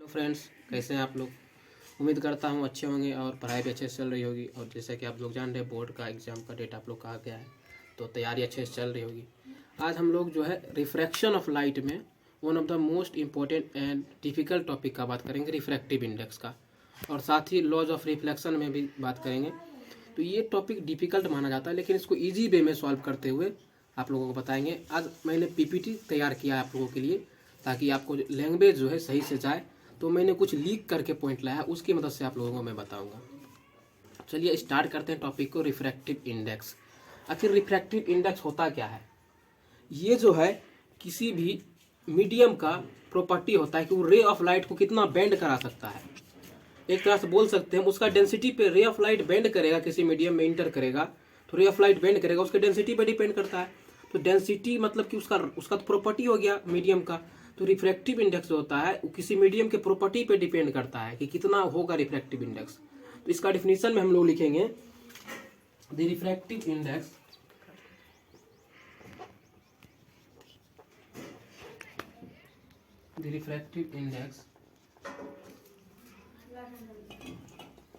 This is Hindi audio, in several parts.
हेलो फ्रेंड्स, कैसे हैं आप लोग। उम्मीद करता हूँ अच्छे होंगे और पढ़ाई भी अच्छे से चल रही होगी। और जैसा कि आप लोग जान रहे हैं, बोर्ड का एग्ज़ाम का डेट आप लोग का आ गया है, तो तैयारी अच्छे से चल रही होगी। आज हम लोग जो है रिफ्रैक्शन ऑफ लाइट में one of the most important and difficult topic का बात करेंगे, रिफ्रैक्टिव इंडेक्स का। और साथ ही लॉज ऑफ रिफ्लेक्शन में भी बात करेंगे। तो ये टॉपिक डिफ़िकल्ट माना जाता है, लेकिन इसको ईजी वे में सॉल्व करते हुए आप लोगों को बताएंगे। आज मैंने पीपीटी तैयार किया है आप लोगों के लिए, ताकि आपको लैंग्वेज जो है सही से जाए। तो मैंने कुछ लीक करके पॉइंट लाया, उसकी मदद से आप लोगों को मैं बताऊंगा। चलिए स्टार्ट करते हैं टॉपिक को, रिफ्रैक्टिव इंडेक्स। आखिर रिफ्रैक्टिव इंडेक्स होता क्या है। ये जो है किसी भी मीडियम का प्रॉपर्टी होता है कि वो रे ऑफ लाइट को कितना बेंड करा सकता है। एक तरह से बोल सकते हैं उसका डेंसिटी पे रे ऑफ लाइट बेंड करेगा, किसी मीडियम में इंटर करेगा तो रे ऑफ लाइट बेंड करेगा, उसके डेंसिटी पे डिपेंड करता है। तो डेंसिटी मतलब कि उसका तो प्रॉपर्टी हो गया मीडियम का। तो रिफ्रैक्टिव इंडेक्स जो होता है वो किसी मीडियम के प्रॉपर्टी पे डिपेंड करता है कि कितना होगा रिफ्रैक्टिव इंडेक्स। तो इसका डिफिनीशन में हम लोग लिखेंगे the refractive index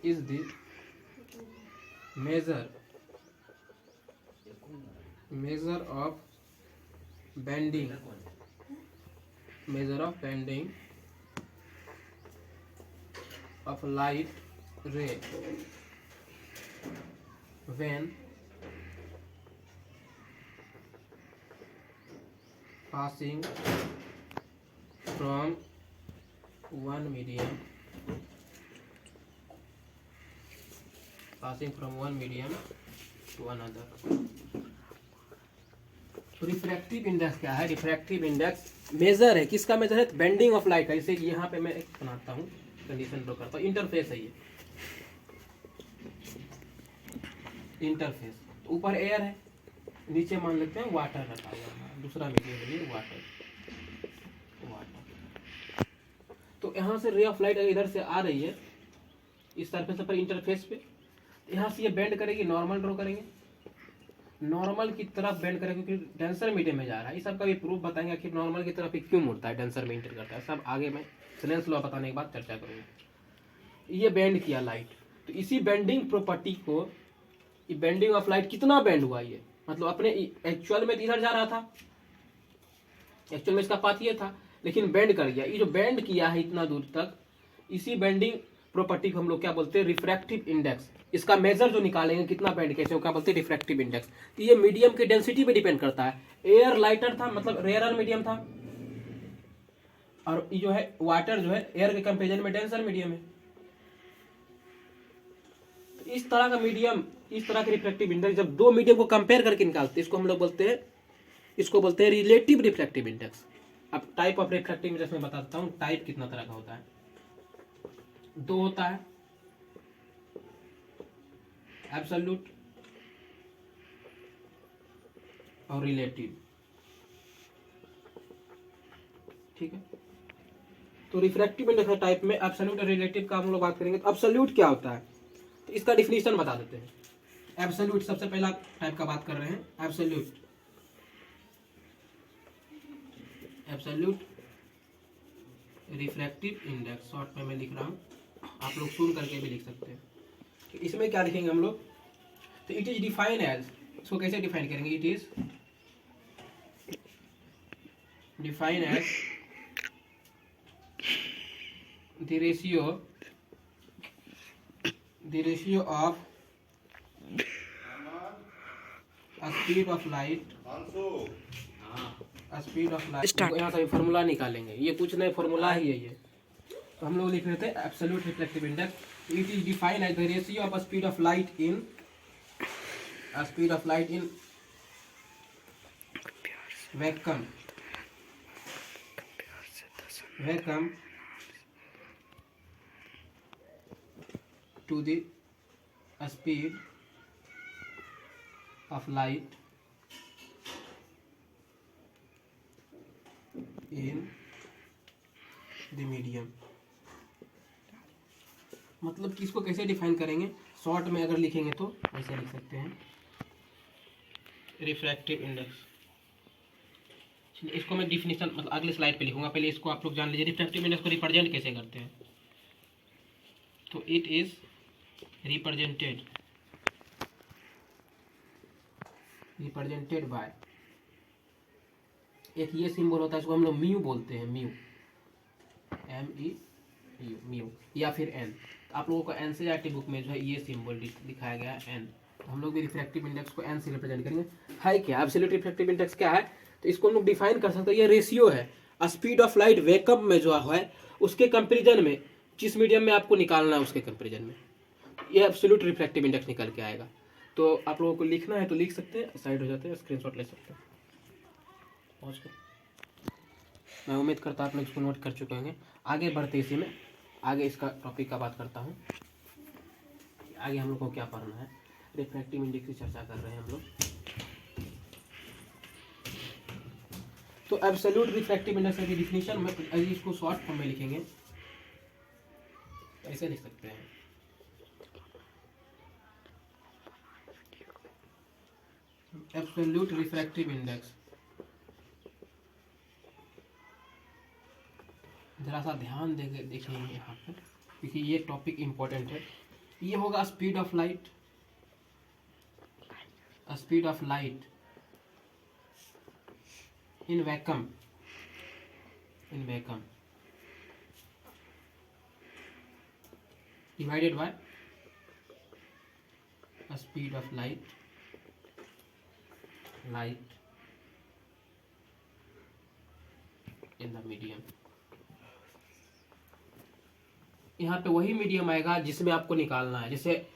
is the measure of bending of light ray when passing from one medium to another। तो रिफ्रैक्टिव इंडेक्स क्या है। रिफ्रैक्टिव इंडेक्स मेजर है, किसका मेजर है, बेंडिंग ऑफ लाइट का। जैसे कि यहाँ पे मैं एक बनाता हूँ, कंडीशन ड्रॉ करता हूँ। इंटरफेस है ये, इंटरफेस। तो ऊपर एयर है, नीचे मान लेते हैं वाटर रखा हुआ है, दूसरा मीडियम है वाटर। तो यहाँ से रे ऑफ लाइट अगर इधर से आ रही है इस सरफेस पर इंटरफेस पे, यहाँ से ये बेंड करेगी, नॉर्मल ड्रॉ करेंगे, नॉर्मल की तरफ बेंड करेंगे क्योंकि डेंसर मीडियम में जा रहा है। इस सब का भी प्रूफ बताएंगे आखिर नॉर्मल की तरफ क्यों मुड़ता है, डेंसर में इंटर करता है। सब आगे मैं स्नेल्स लॉ बताने के बाद चर्चा करूंगा। ये बेंड किया लाइट, तो इसी बेंडिंग प्रॉपर्टी को, ये बेंडिंग ऑफ लाइट कितना बेंड हुआ, ये मतलब अपने एक्चुअल में इधर जा रहा था, एक्चुअल में इसका पाथ ये था, लेकिन बेंड कर गया। ये जो बेंड किया है इतना दूर तक, इसी बेंडिंग प्रॉपर्टी को हम लोग क्या बोलते हैं, रिफ्रैक्टिव इंडेक्स। इसका मेजर जो निकालेंगे कितना बेंड कैसे, वो क्या बोलते हैं, रिफ्रैक्टिव इंडेक्स। तो ये मीडियम की डेंसिटी पे डिपेंड करता है। एयर लाइटर था, मतलब रेयरर मीडियम था, और ये जो है वाटर जो है एयर के कंपेरिजन में डेंसर मीडियम है। तो इस तरह का मीडियम, इस तरह के रिफ्रैक्टिव इंडेक्स जब दो मीडियम को कंपेयर करके निकालते हैं, इसको हम लोग बोलते हैं, इसको बोलते हैं रिलेटिव रिफ्रैक्टिव इंडेक्स। अब टाइप ऑफ रिफ्रैक्टिव इंडेक्स में बताता हूँ, टाइप कितना तरह का होता है। दो होता है, एब्सोल्यूट और रिलेटिव। ठीक है, तो रिफ्रैक्टिव इंडेक्स टाइप में एब्सोल्यूट और रिलेटिव का हम लोग बात करेंगे। तो एब्सोल्यूट क्या होता है, तो इसका डिफिनीशन बता देते हैं। एब्सोल्यूट सबसे पहला टाइप का बात कर रहे हैं, एब्सोल्यूट रिफ्रैक्टिव इंडेक्स, शॉर्ट में मैं लिख रहा हूँ, आप लोग सुन करके भी लिख सकते हैं। तो इसमें क्या लिखेंगे हम लोग, तो इट इज डिफाइन एज, इसको कैसे डिफाइन करेंगे, it is define as the ratio of speed of light, यहाँ से फॉर्मूला निकालेंगे, ये कुछ नहीं, फॉर्मूला ही है ये। तो हम लोग लिख रहे थे absolute reflective index, it is defined as the ratio of speed of light in vacuum to the speed of light in the medium. मतलब कि इसको कैसे डिफाइन करेंगे, शॉर्ट में अगर लिखेंगे तो ऐसे लिख सकते हैं, रिफ्रैक्टिव इंडेक्स इसको मैं डिफिनीशन मतलब अगले स्लाइड पे लिखूंगा, पहले इसको आप लोग जान लीजिए रिफ्रैक्टिव इंडेक्स को रिप्रेजेंट कैसे करते हैं। तो इट इज रिप्रेजेंटेड बाय, एक ये सिंबल होता है, इसको हम लोग म्यू बोलते हैं, म्यू, MEU, म्यू, या फिर एन। आप लोगों को एनसीईआरटी बुक में जो है ये सिंबल दिखाया गया है एन, तो हम लोग भी रिफ्रैक्टिव इंडेक्स को एन से रिप्रेजेंट करेंगे। है क्या एब्सोल्यूट रिफ्रैक्टिव इंडेक्स क्या है, तो इसको हम लोग डिफाइन कर सकते हैं, ये रेशियो है स्पीड ऑफ लाइट वेकअप में जो है उसके कंपेरिजन में, जिस मीडियम में आपको निकालना है उसके कंपेरिजन में ये एब्सोल्यूट रिफ्रैक्टिव इंडेक्स निकल के आएगा। तो आप लोगों को लिखना है तो लिख सकते हैं, साइड हो जाते हैं, स्क्रीनशॉट ले सकते हैं। पहुँच कर मैं उम्मीद करता हूँ आप लोग इसको नोट कर चुके होंगे। आगे बढ़ते इसी में, आगे इसका टॉपिक का बात करता हूँ, आगे हम लोग को क्या पढ़ना है। रिफ्रैक्टिव इंडेक्स की चर्चा कर रहे हैं हम लोग। तो एब्सोल्यूट रिफ्रैक्टिव इंडेक्स की डिफिनीशन में इसको शॉर्ट फॉर्म में लिखेंगे, ऐसे लिख सकते हैं। एब्सोल्यूट रिफ्रैक्टिव इंडेक्स, जरा सा ध्यान देंगे देखेंगे यहाँ पे, क्योंकि ये टॉपिक इम्पोर्टेंट है। ये होगा speed of light, speed of light in vacuum, divided by speed of light in the medium. यहाँ पे वही मीडियम आएगा जिसमें आपको निकालना है, जैसे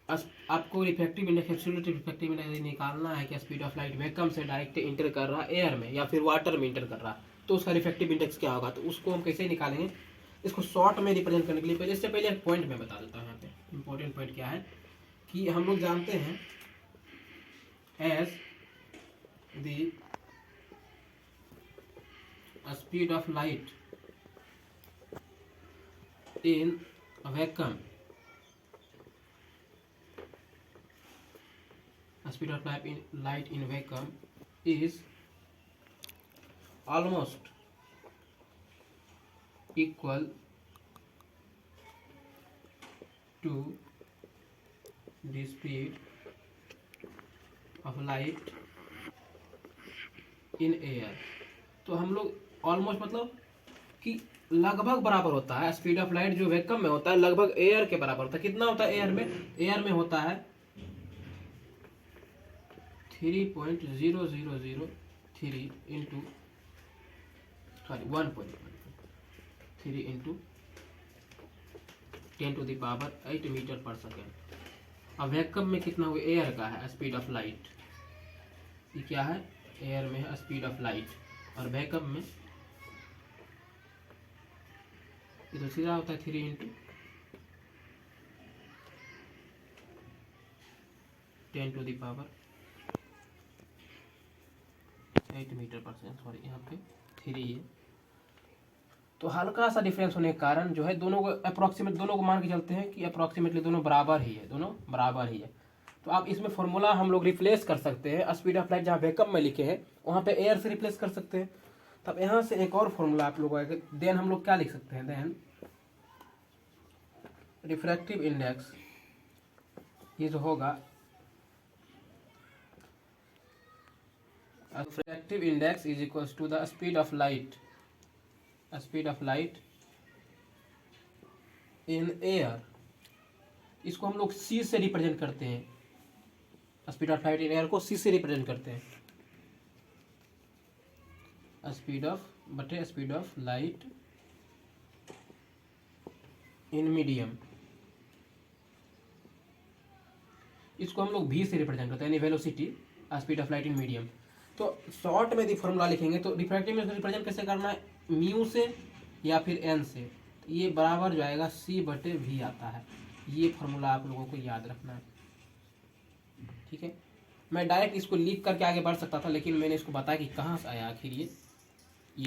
आपको refractive index, absolute refractive index निकालना है कि स्पीड ऑफ लाइट वैक्यूम से डायरेक्ट इंटर कर रहा है एयर में या फिर वाटर में इंटर कर रहा है, तो उसका रिफ्रैक्टिव इंडेक्स क्या होगा। तो उसको हम कैसे निकालेंगे, इसको शॉर्ट में रिप्रेजेंट करने के लिए पहले, इससे पहले एक पॉइंट मैं बता देता हूँ। यहाँ पे इंपॉर्टेंट पॉइंट क्या है कि हम लोग जानते हैं as the speed of light in a vacuum, speed of light in vacuum is almost equal to the speed of light in air। तो हम लोग ऑलमोस्ट मतलब कि लगभग बराबर होता है, स्पीड ऑफ लाइट जो वैक्यूम में होता है लगभग एयर के बराबर होता है। कितना होता है एयर में, एयर में होता है 3.0003 into 1.3 into 10⁸ metre per second. अब वैक्यूम में कितना हुआ, एयर का है स्पीड ऑफ लाइट, ये क्या है एयर में है स्पीड ऑफ लाइट, और वैक्यूम में ये तो सीधा होता है 3 into 10⁸ metre per second, sorry यहाँ पे 3 है। तो हल्का सा डिफरेंस होने के कारण जो है दोनों को अप्रोक्सीमेट, दोनों को मान के चलते हैं कि अप्रोक्सीमेटली दोनों बराबर ही है, दोनों बराबर ही है। तो आप इसमें फॉर्मूला हम लोग रिप्लेस कर सकते हैं, स्पीड ऑफ लाइट जहाँ वैक्यूम में लिखे हैं वहाँ पे एयर से रिप्लेस कर सकते हैं। तब यहाँ से एक और फॉर्मूला आप लोग आएगा, देन हम लोग क्या लिख सकते हैं, देन रिफ्रैक्टिव इंडेक्स ये जो होगा, refractive index is equals to the speed of light in air. इसको हम लोग सी से रिप्रेजेंट करते हैं, speed of light in air को सी से रिप्रेजेंट करते हैं, speed of light in medium. इसको हम लोग भी से रिप्रेजेंट करते हैं, यानी velocity speed of light in medium. तो शॉर्ट में यदि फॉर्मूला लिखेंगे तो रिफ्रैक्टिव इंडेक्स रिप्रेजेंट कैसे करना है, म्यू से या फिर एन से, तो ये बराबर जो आएगा C/V आता है। ये फॉर्मूला आप लोगों को याद रखना है, ठीक है। मैं डायरेक्ट इसको लिख करके आगे बढ़ सकता था, लेकिन मैंने इसको बताया कि कहाँ से आया आखिर ये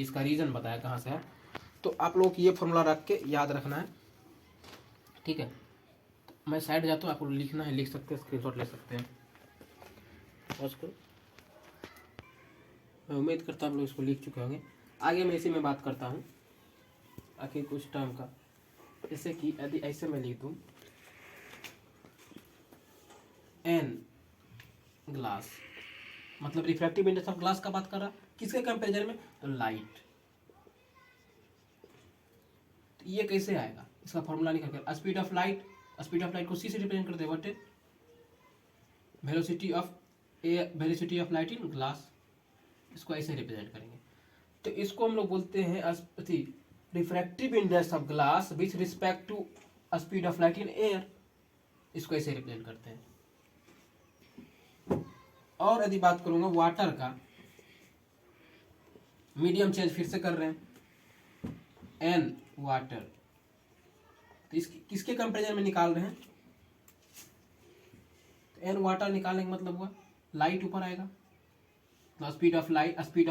इसका रीज़न बताया कहाँ से है। तो आप लोगों को ये फॉर्मूला रख के याद रखना है, ठीक है। मैं साइड जाता हूँ, आपको लिखना है लिख सकते हैं, स्क्रीनशॉट ले सकते हैं। मैं उम्मीद करता हूँ आप लोग इसको लिख चुके होंगे। आगे मैं इसी में बात करता हूँ आखिर कुछ टर्म का, जैसे कि यदि ऐसे मैं लिख दूँ एन ग्लास, मतलब रिफ्रैक्टिव इंडेक्स ऑफ ग्लास का बात कर रहा, किसके कंपेरिजन में, तो लाइट। तो ये कैसे आएगा, इसका फॉर्मूला निकल कर, speed of light, speed of light को सी से रिप्रेजेंट करते हैं, व्हाट है velocity of light in glass, इसको ऐसे रिप्रेजेंट करेंगे। तो इसको हम लोग बोलते हैं refractive index of glass with respect to speed of light in air, इसको ऐसे रिप्रेजेंट करते हैं। और यदि बात करूंगा वाटर का, मीडियम चेंज फिर से कर रहे हैं, एन वाटर, तो किसके कंपेरिजन में निकाल रहे हैं, तो एन वाटर निकालने का मतलब हुआ लाइट ऊपर आएगा, तो speed of light, speed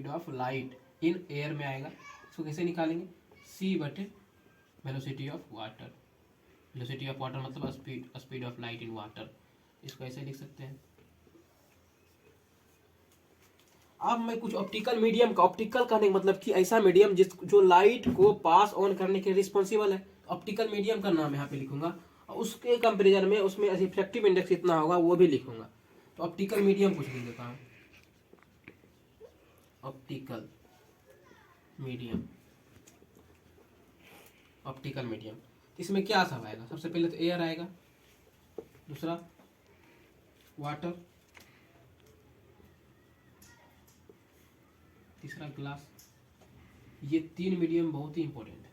of light in air में आएगा। इसको कैसे निकालेंगे, सी बटे velocity of water, velocity of water मतलब speed of light in water, इसको ऐसे लिख सकते हैं। अब मैं कुछ ऑप्टिकल मीडियम का, ऑप्टिकल कहने का मतलब कि ऐसा मीडियम जो लाइट को पास ऑन करने के रिस्पॉन्सिबल है, ऑप्टिकल मीडियम का नाम यहाँ पे लिखूंगा, और उसके कंपेरिजन में उसमें रिफ्रैक्टिव इंडेक्स कितना होगा वो भी लिखूंगा। तो ऑप्टिकल मीडियम कुछ लिख देता हूँ, ऑप्टिकल मीडियम, ऑप्टिकल मीडियम इसमें क्या सब आएगा, सबसे पहले तो एयर आएगा, दूसरा वाटर, तीसरा ग्लास। ये तीन मीडियम बहुत ही इंपॉर्टेंट है।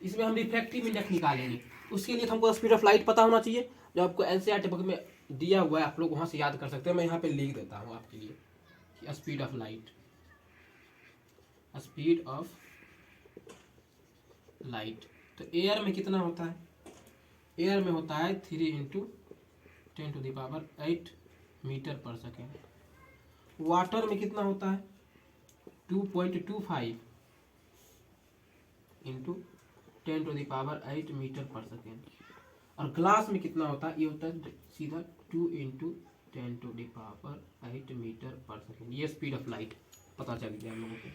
इसमें हम रिफ्रैक्टिव इंडेक्स निकालेंगे, उसके लिए हमको स्पीड ऑफ लाइट पता होना चाहिए, जो आपको एनसीईआरटी बुक में दिया हुआ है, आप लोग वहां से याद कर सकते हैं। मैं यहाँ पे लिख देता हूँ आपके लिए कि speed of light, speed of light, तो एयर में कितना होता है, एयर में होता है 3 × 10⁸ मीटर पर सेकेंड। वाटर में कितना होता है 2.25 × 10⁸ मीटर पर सेकेंड। और ग्लास में कितना होता है, ये होता है सीधा 2 × 10⁸ मीटर पर सेकेंड। ये स्पीड ऑफ लाइट पता चल गया हम लोगों को।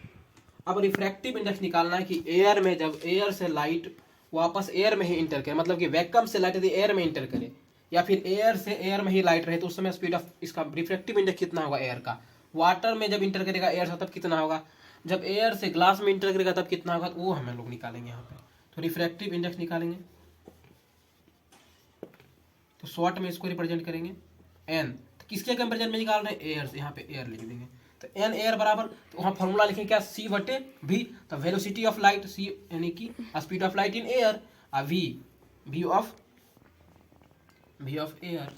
अब रिफ्रैक्टिव इंडेक्स निकालना है कि एयर में जब एयर से लाइट वापस एयर में ही इंटर करे, मतलब कि वैक्यूम से लाइट यदि एयर में इंटर करे या फिर एयर से एयर में ही लाइट रहे, तो उस समय स्पीड ऑफ इसका रिफ्रैक्टिव इंडेक्स कितना होगा एयर का। वाटर में जब इंटर करेगा एयर से तब कितना होगा, जब एयर से ग्लास में इंटर करेगा तब कितना होगा, वो हम लोग निकालेंगे यहाँ पे। तो रिफ्रैक्टिव इंडेक्स निकालेंगे, तो शॉर्ट में इसको रिप्रेजेंट करेंगे एन, तो किसके कंपेरिजन में निकाल रहे हैं, एयर से, यहाँ पे एयर लिख देंगे। तो एन एयर बराबर, तो वहाँ फॉर्मूला लिखेंगे क्या, सी बटे वी, तो वेलोसिटी ऑफ लाइट सी यानी कि speed of light in air, और वी ऑफ एयर,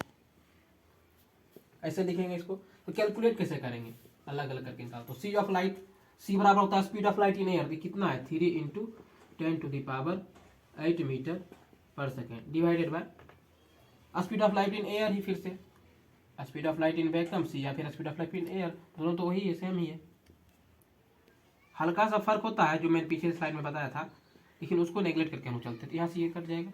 ऐसे लिखेंगे इसको। तो कैलकुलेट कैसे करेंगे, अलग अलग करके निकाल, तो सी ऑफ लाइट, सी बराबर होता है speed of light in air, कितना है 3 × 10⁸ metre per second, divided by speed of light in air ही, फिर से speed of light in vacuum C या फिर speed of light in air, दोनों तो वही है, सेम ही है। हल्का सा फर्क होता है जो मैंने पीछे स्लाइड में बताया था, लेकिन उसको नेगलेक्ट करके हम चलते थे। यहाँ से ये कट जाएगा,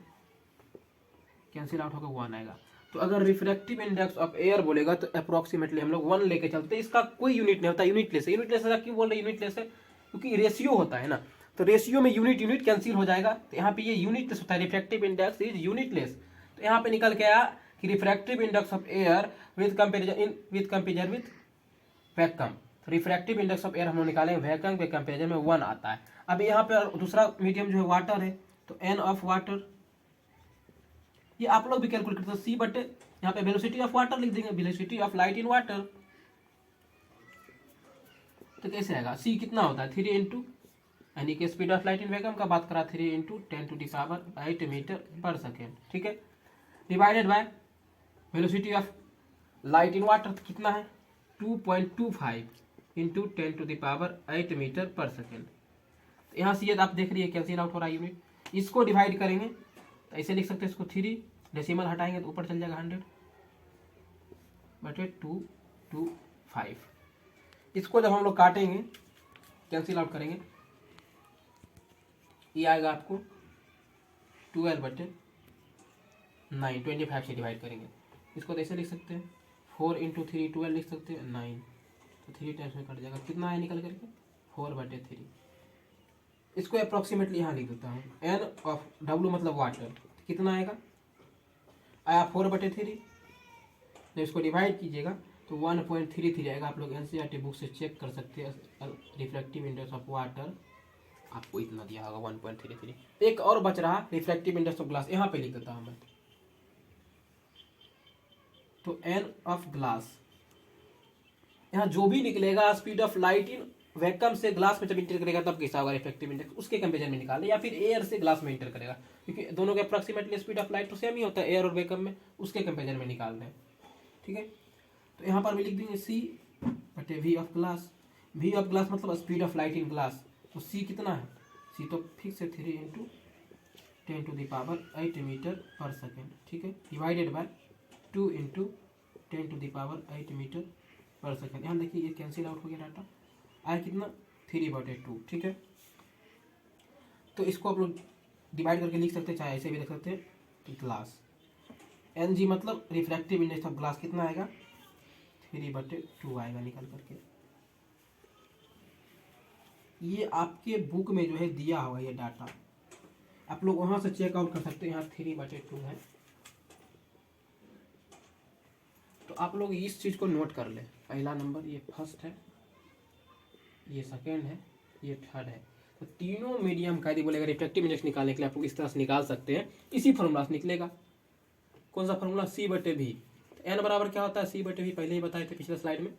कैंसिल आउट होकर 1 आएगा। तो अगर रिफ्रैक्टिव इंडेक्स ऑफ एयर बोलेगा तो अप्रोक्सीमेटली हम लोग 1 लेके चलते हैं। इसका कोई यूनिट नहीं होता, यूनिटलेस है। यूनिटलेस क्यों बोल रहे यूनिटलेस है, क्योंकि रेशियो होता है ना, तो रेशियो में यूनिट कैंसिल हो जाएगा, तो यहाँ पे ये यूनिटलेस होता है, रिफ्रैक्टिव इंडेक्स इज यूनिटलेस। तो यहाँ पे निकल के आया कि refractive index of air with comparison with vacuum, refractive index of air हम लोग निकालेंगे, वैक्यूम के कंपेरिजन में 1 आता है। अब यहाँ पे दूसरा मीडियम जो है वाटर है, तो एन ऑफ वाटर, ये आप लोग भी कैलकुलेट करते हो, सी बटे यहाँ पे वेलोसिटी ऑफ वाटर लिख देंगे, velocity of light in water. तो कैसे आएगा, सी कितना होता है 3 × यानी कि speed of light in vacuum का बात करा 3 × 10⁸ मीटर पर सेकेंड, ठीक है, divided by velocity of light in water कितना है 2.25 × 10⁸ मीटर पर सेकेंड। तो यहाँ से आप देख रही है कैंसिल आउट हो रहा है यूनिट, इसको डिवाइड करेंगे तो ऐसे लिख सकते हैं इसको, 3 डेसिमल हटाएंगे तो ऊपर चल जाएगा 100/225। इसको जब हम लोग काटेंगे, कैंसिल आउट करेंगे, ये आएगा आपको 12/9, 25 से डिवाइड करेंगे। इसको तो ऐसे लिख सकते हैं 4 × 3 12 लिख सकते हैं 9, तो 3 टाइम्स में कट जाएगा, कितना आया निकल करके 4/3। इसको अप्रॉक्सीमेटली यहाँ लिख देता हूँ, एन ऑफ डब्ल्यू मतलब वाटर कितना आएगा, आया 4/3। तो इसको डिवाइड कीजिएगा तो 1.33 आएगा। आप लोग एनसीईआरटी बुक से चेक कर सकते हैं, रिफ्रैक्टिव इंडेक्स ऑफ वाटर आपको इतना दिया होगा 1.33। एक और बच रहा रिफ्रैक्टिव इंडेक्स ऑफ ग्लास, यहाँ पे लिख देता हूँ मैं। तो एन ऑफ ग्लास, यहाँ जो भी निकलेगा speed of light in vacuum से ग्लास में जब इंटर करेगा तब कैसा होगा रिफ्रैक्टिव इंडेक्स, उसके कंपेरिजन में निकाले, या फिर एयर से ग्लास में इंटर करेगा, क्योंकि दोनों के अप्रॉक्सीमेटली स्पीड ऑफ लाइट तो सेम ही होता है एयर और वैक्यूम में, उसके कंपेरिजन में निकाल रहे हैं। ठीक है, तो यहाँ पर भी लिख देंगे C/V of glass. V of glass मतलब speed of light in glass, तो C कितना है, C तो फिक्स है 3 × 10⁸ मीटर/सेकेंड। ठीक है, डिवाइडेड बाय 2 × 10⁸ मीटर/सेकेंड। यहाँ देखिए ये कैंसिल आउट हो गया डाटा, आया कितना 3/2। ठीक है, तो इसको आप लोग डिवाइड करके लिख सकते हैं, चाहे ऐसे भी लिख सकते हैं। ग्लास Ng मतलब रिफ्रैक्टिव इंडेक्स ऑफ ग्लास कितना आएगा 3/2 आएगा निकल करके। ये आपके बुक में जो है दिया हुआ ये डाटा, आप लोग वहां से चेकआउट कर सकते हैं। यहाँ 3/2 है, तो आप लोग इस चीज को नोट कर ले। पहला नंबर ये फर्स्ट है, ये सेकेंड है, ये थर्ड है। तो तीनों मीडियम का यदि बोलेगा रिफ्रैक्टिव इंडेक्स निकालने के लिए आप लोग इस तरह से निकाल सकते हैं। इसी फॉर्मूला से निकलेगा। कौन सा फॉर्मूला, C/V। एन बराबर क्या होता है, C/V पहले ही बताए थे पिछले स्लाइड में।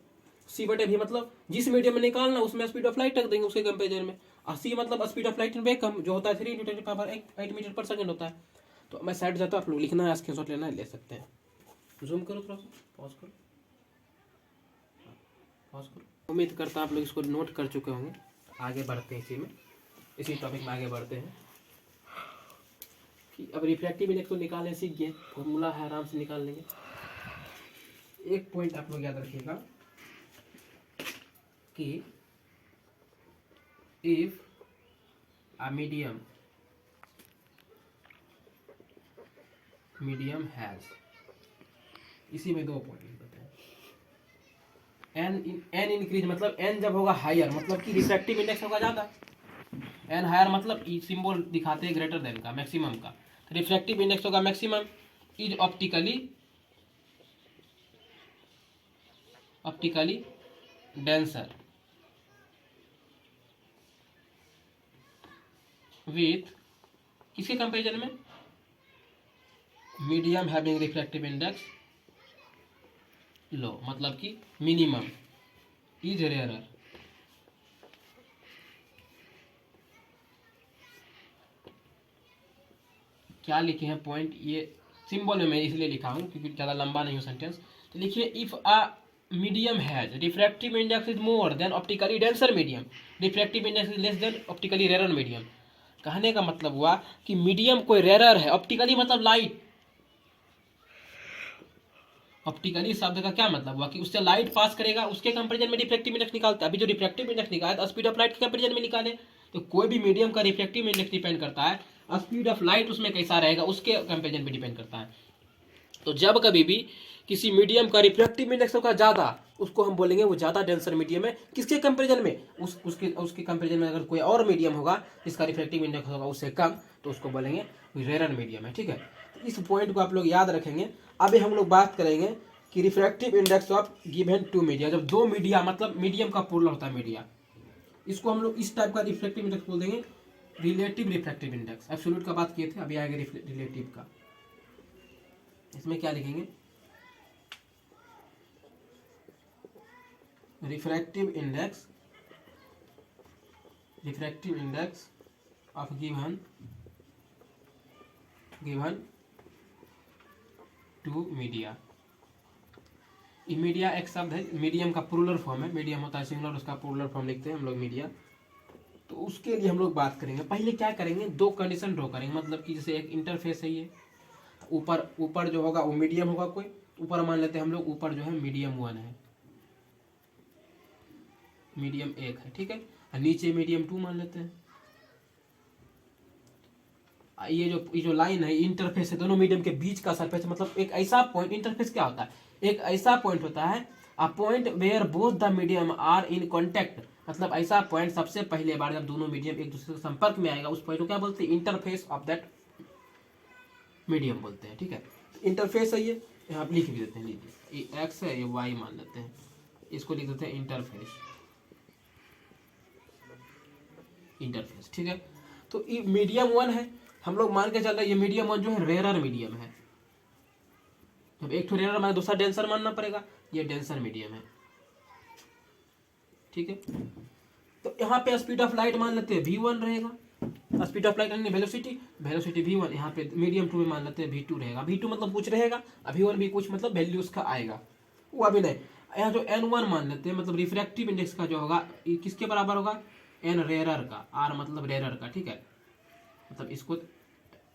C/V मतलब जिस मीडियम में निकालना उसमें स्पीड ऑफ लाइट रख देंगे उसके कंपेरिजन में, और C मतलब speed of light in vacuum जो होता है 3 × 10⁸ मीटर/सेकेंड होता है। तो मैं साइड जाता हूँ, आप लोग लिखना है, स्क्रीनशॉट लेना है ले सकते हैं। जूम करो थोड़ा सा, पॉज करो, पॉज करो। उम्मीद करता हूँ आप लोग इसको नोट कर चुके होंगे। आगे बढ़ते हैं इसी टॉपिक में आगे बढ़ते हैं कि अब रिफ्रैक्टिव इंडेक्स को निकालने सीख गए, फॉर्मूला है आराम से निकाल लेंगे। एक पॉइंट आप लोग याद रखिएगा कि इफ अ मीडियम हैज, इसी में 2 पॉइंट बताए। एन इंक्रीज मतलब एन जब होगा हायर मतलब कि रिफ्रैक्टिव इंडेक्स होगा ज्यादा, एन हायर मतलब सिंबल दिखाते हैं ग्रेटर देन का, मैक्सिमम का। रिफ्रैक्टिव इंडेक्स होगा maximum, is optically denser with किसके कंपेरिजन में, मीडियम हैविंग रिफ्रैक्टिव इंडेक्स लो, मतलब कि मिनिमम इज रेयरर। क्या लिखे हैं पॉइंट, ये सिंबल में मैं इसलिए लिखा हूं क्योंकि ज़्यादा लंबा नहीं हो सेंटेंस। तो लिखिए if a medium has refractive index is more than optically denser medium, refractive index is less than optically rarer medium. कहने का मतलब हुआ कि मीडियम कोई रेरर है, ऑप्टिकली मतलब लाइट, ऑप्टिकली शब्द का क्या मतलब हुआ कि उससे लाइट पास करेगा, उसके कंपेरिजन में रिफ्रैक्टिव इंडेक्स निकालता है। अभी जो रिफ्रैक्टिव इंडेक्स निकाला स्पीड ऑफ लाइट के कंपेरिजन में निकाले, तो कोई भी मीडियम का रिफ्रैक्टिव इंडेक्स डिपेंड करता है, स्पीड ऑफ लाइट उसमें कैसा रहेगा उसके कंपेरिजन पे डिपेंड करता है। तो जब कभी भी किसी मीडियम का रिफ्रैक्टिव इंडेक्स होगा ज्यादा, उसको हम बोलेंगे वो ज्यादा डेंसर मीडियम है। किसके कंपेरिजन में, उसके कंपेरिजन में अगर कोई और मीडियम होगा जिसका रिफ्रैक्टिव इंडेक्स होगा उससे कम, तो उसको बोलेंगे रेरर मीडियम है। ठीक है, तो इस पॉइंट को आप लोग याद रखेंगे। अभी हम लोग बात करेंगे कि refractive index of given 2 media, जब 2 मीडिया मतलब मीडियम का प्लूरल होता है मीडिया, इसको हम लोग इस टाइप का रिफ्रैक्टिव इंडेक्स बोल देंगे रिलेटिव रिफ्रैक्टिव इंडेक्स। एब्सोल्यूट का बात किए थे, अभी आएगा रिलेटिव का। इसमें क्या लिखेंगे, refractive index of given 2 media. Media एक शब्द है, मीडियम का प्लूरल फॉर्म है, मीडियम होता है सिंगुलर, उसका प्लूरल फॉर्म लिखते हैं हम लोग मीडिया। तो उसके लिए हम लोग बात करेंगे, पहले क्या करेंगे 2 कंडीशन ड्रॉ करेंगे, मतलब कि जैसे एक इंटरफेस है, ये ऊपर जो होगा वो मीडियम होगा, कोई ऊपर मान लेते हैं हम लोग, ऊपर जो है मीडियम 1 है, मीडियम 1 है, ठीक है, और नीचे मीडियम 2 मान लेते हैं। ये जो लाइन है इंटरफेस है, दोनों मीडियम के बीच का सरफेस, मतलब एक ऐसा पॉइंट, इंटरफेस क्या होता है, एक ऐसा पॉइंट होता है a point where both the medium are in contact, मतलब ऐसा पॉइंट सबसे पहले बार जब दोनों मीडियम एक दूसरे के संपर्क में आएगा उस पॉइंट को क्या बोलते हैं, इंटरफेस ऑफ दैट मीडियम बोलते हैं। ठीक है, इंटरफेस है ये, यहाँ आप लिख भी देते हैं, लीजिए ये एक्स है ये वाई मान लेते हैं, इसको लिख देते हैं इंटरफेस, इंटरफेस। ठीक है, तो ये मीडियम वन है, हम लोग मान के चल रहे हैं ये मीडियम वन जो है रेरर मीडियम है। जब एक तो रेरर माना दूसरा डेंसर मानना पड़ेगा, ये डेंसर मीडियम है। ठीक है, तो यहाँ पे स्पीड ऑफ लाइट मान लेते हैं v1 रहेगा, स्पीड ऑफ लाइट यानी वेलोसिटी, वेलोसिटी v1, यहाँ पे मीडियम टू में मान लेते हैं v2 रहेगा, v2 मतलब कुछ रहेगा, v1 भी कुछ मतलब वैल्यू उसका आएगा, वो अभी नहीं। यहाँ जो n1 मान लेते हैं मतलब रिफ्रैक्टिव इंडेक्स का जो होगा ये किसके बराबर होगा, n रेरर का, r मतलब रेरर का। ठीक है, मतलब इसको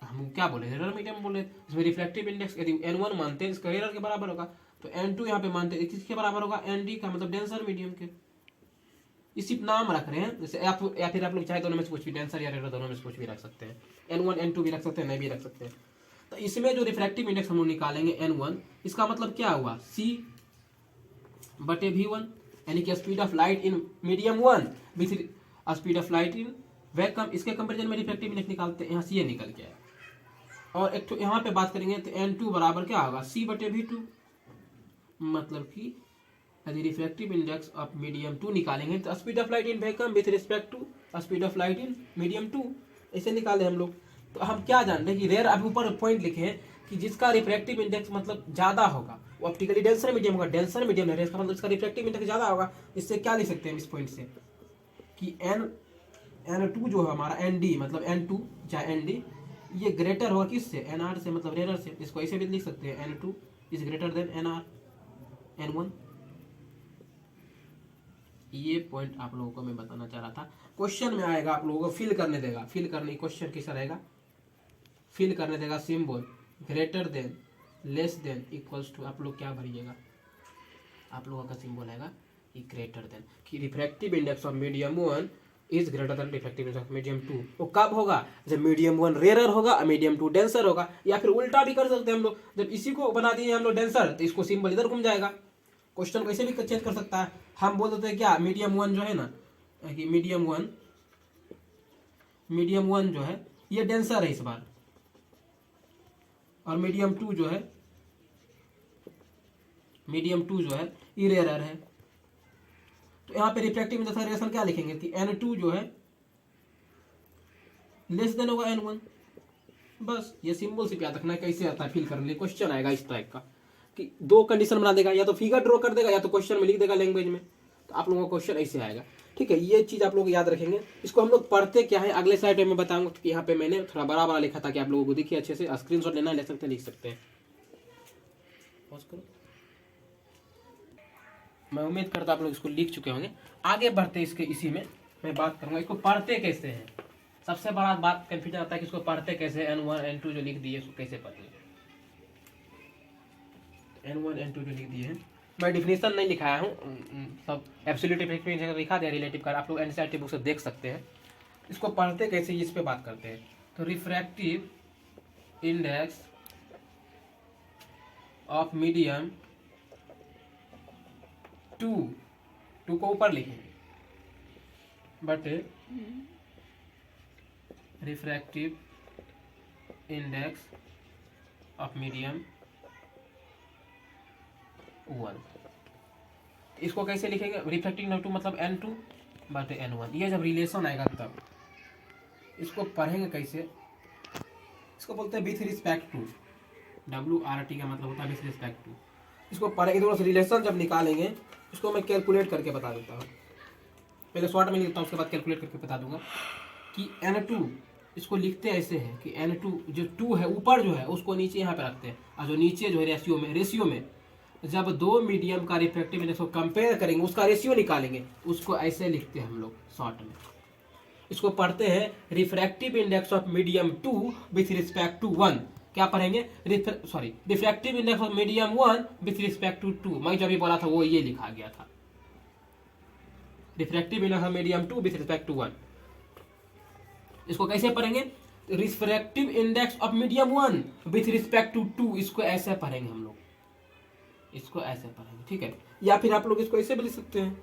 हम क्या बोले, रेरर मीडियम बोले, इसमें रिफ्रैक्टिव इंडेक्स यदि n1 मानते हैं इसका रेरर के बराबर होगा, तो n2 यहाँ पे मानते हैं किसके बराबर होगा, nd का, मतलब डेंसर मीडियम के। इसी नाम रख रहे हैं, जैसे आप या फिर आप लोग चाहे दोनों में से कुछ भी, डेंसर या रेरर दोनों में से कुछ भी रख सकते हैं, n1 n2 भी रख सकते हैं, नहीं भी रख सकते हैं। तो इसमें जो रिफ्रैक्टिव इंडेक्स हम लोग निकालेंगे n1, इसका मतलब क्या हुआ, c बटे v1, यानी कि speed of light in medium one with speed of light in vacuum, इसके कंपेरिजन में रिफ्रैक्टिव इंडेक्स निकालते हैं, यहाँ सी निकल के आया। और एक तो यहाँ पे बात करेंगे तो n2 बराबर क्या होगा, c बटे v2, मतलब कि यदि रिफ्रैक्टिव इंडेक्स ऑफ मीडियम 2 निकालेंगे तो speed of light in vacuum with respect to speed of light in medium 2, ऐसे निकाले हम लोग। तो हम क्या जान रहे हैं कि रेयर, अभी ऊपर पॉइंट लिखे हैं कि जिसका रिफ्रैक्टिव इंडेक्स मतलब ज़्यादा होगा वो ऑप्टिकली डेंसर मीडियम होगा, डेंसर मीडियम है इसका मतलब इसका रिफ्रैक्टिव इंडेक्स ज़्यादा होगा। इससे क्या लिख सकते हैं इस पॉइंट से कि n2 जो है हमारा nd मतलब n2 चाहे nd ये ग्रेटर होगा किससे, nr से, मतलब रेरर से। इसको ऐसे भी लिख सकते हैं n2 is greater then n1। ये पॉइंट आप लोगों को मैं बताना चाह रहा था। क्वेश्चन में आएगा, आप लोगों को फिल करने देगा, फिल करने क्वेश्चन कैसा रहेगा, फिल करने देगा symbol greater than, less than, equals to, आप लोग क्या भरिएगा, आप लोगों का सिंबल आएगा ये ग्रेटर देन, कि refractive index of medium one is greater than refractive index of medium two. वो कब होगा, जब मीडियम वन रेरर होगा और मीडियम टू डेंसर होगा, या फिर उल्टा भी कर सकते हैं हम लोग, जब इसी को बना दिए हम लोग डेंसर तो इसको सिंबल इधर घूम जाएगा। क्वेश्चन कैसे भी चेंज कर सकता है, हम बोल देते हैं क्या, मीडियम वन जो है ना, कि मीडियम वन जो है ये डेंसर है इस बार, और मीडियम टू जो है ये रेरर है। तो यहाँ पे रिफ्रैक्टिव इंडेक्स का रिलेशन क्या लिखेंगे कि n2 जो है लेस देन होगा n1, बस ये सिंबल से याद रखना है। कैसे आता है फिल करने लिए, क्वेश्चन आएगा इस टाइप का कि दो कंडीशन बना देगा, या तो फिगर ड्रॉ कर देगा या तो क्वेश्चन में लिख देगा लैंग्वेज में, तो आप लोगों का क्वेश्चन ऐसे आएगा। ठीक है, ये चीज़ आप लोग याद रखेंगे। इसको हम लोग पढ़ते क्या है अगले स्लाइड में बताऊंगा, क्योंकि यहाँ पे मैंने थोड़ा बड़ा बड़ा लिखा था कि आप लोगों को दिखिए अच्छे से, स्क्रीनशॉट लेना ले सकते हैं, लिख सकते हैं। पॉज करो, मैं उम्मीद करता हूँ आप लोग इसको लिख चुके होंगे। आगे बढ़ते इसके इसी में मैं बात करूंगा इसको पढ़ते कैसे हैं। सबसे बड़ा बात कन्फ्यूजन आता है कि इसको पढ़ते कैसे, n1 n2 जो लिख दिए उसको कैसे पढ़ते, n1 n2 जो लिख दिए हैं, मैं डिफिनेशन नहीं लिखाया हूँ, सब एब्सोल्यूट इफेक्ट लिखा दिया रिलेटिव का, आप लोग एनसीईआरटी बुक से देख सकते हैं। इसको पढ़ते कैसे इस पे बात करते हैं। तो refractive index of medium two को ऊपर लिखेंगे, but refractive index of medium 1, इसको कैसे लिखेंगे, रिफ्रैक्टिव इंडेक्स 2 मतलब n2 बटे n1। ये जब रिलेशन आएगा तब इसको पढ़ेंगे कैसे, इसको बोलते हैं विथ रिस्पेक्ट टू, WRT का मतलब होता है विथ रिस्पेक्ट टू। इसको पढ़ेंगे, दोनों से रिलेशन जब निकालेंगे इसको मैं कैलकुलेट करके बता देता हूँ, पहले शॉर्ट में लिखता हूँ उसके बाद कैलकुलेट करके बता दूंगा कि n2 इसको लिखते ऐसे हैं कि n2 जो 2 है ऊपर जो है उसको नीचे यहाँ पे रखते हैं, और जो नीचे जो है रेशियो में जब दो मीडियम का रिफ्रैक्टिव इंडेक्स को कंपेयर करेंगे उसका रेशियो निकालेंगे, उसको ऐसे लिखते हैं हम लोग शॉर्ट में। इसको पढ़ते हैं refractive index of medium 2 with respect to 1। क्या पढ़ेंगे, refractive index of medium 1 with respect to 2। मैं जो भी बोला था वो ये लिखा गया था, refractive index of medium 2 with respect to 1। इसको कैसे पढ़ेंगे, refractive index of medium 1 with respect to 2, इसको ऐसे पढ़ेंगे हम लोग। इसको ऐसे पढ़ेंगे, ठीक है। या फिर आप लोग इसको ऐसे भी लिख सकते हैं,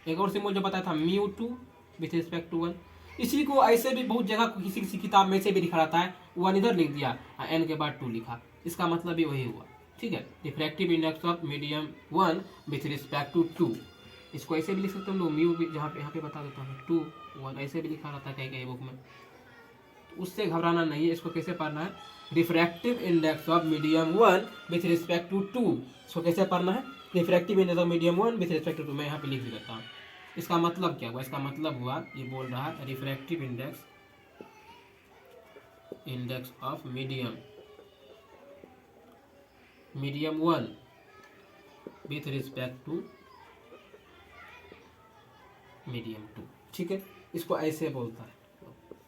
एक और सिंबल जो बताया था μ2 विथ रिस्पेक्ट टू 1, इसी को ऐसे भी बहुत जगह किसी किसी किताब में से भी लिखा रहता है, 1 इधर लिख दिया, n के बाद 2 लिखा, इसका मतलब भी वही हुआ, ठीक है। Refractive index of medium 1 with respect to 2, इसको ऐसे भी लिख सकते हैं हम लोग, म्यू भी जहाँ पे यहाँ पे बता देता हूँ 2 1 ऐसे भी लिखा रहता है कहीं कहीं बुक में, तो उससे घबराना नहीं है। इसको कैसे पढ़ना है, refractive index of medium 1 with respect to 2, इसको कैसे पढ़ना है, refractive index of medium 1 with respect to 2, मैं यहाँ पे लिख देता हूँ। इसका मतलब क्या हुआ, इसका मतलब हुआ ये बोल रहा है refractive index of medium 1 with respect to medium 2, ठीक है। इसको ऐसे बोलता है,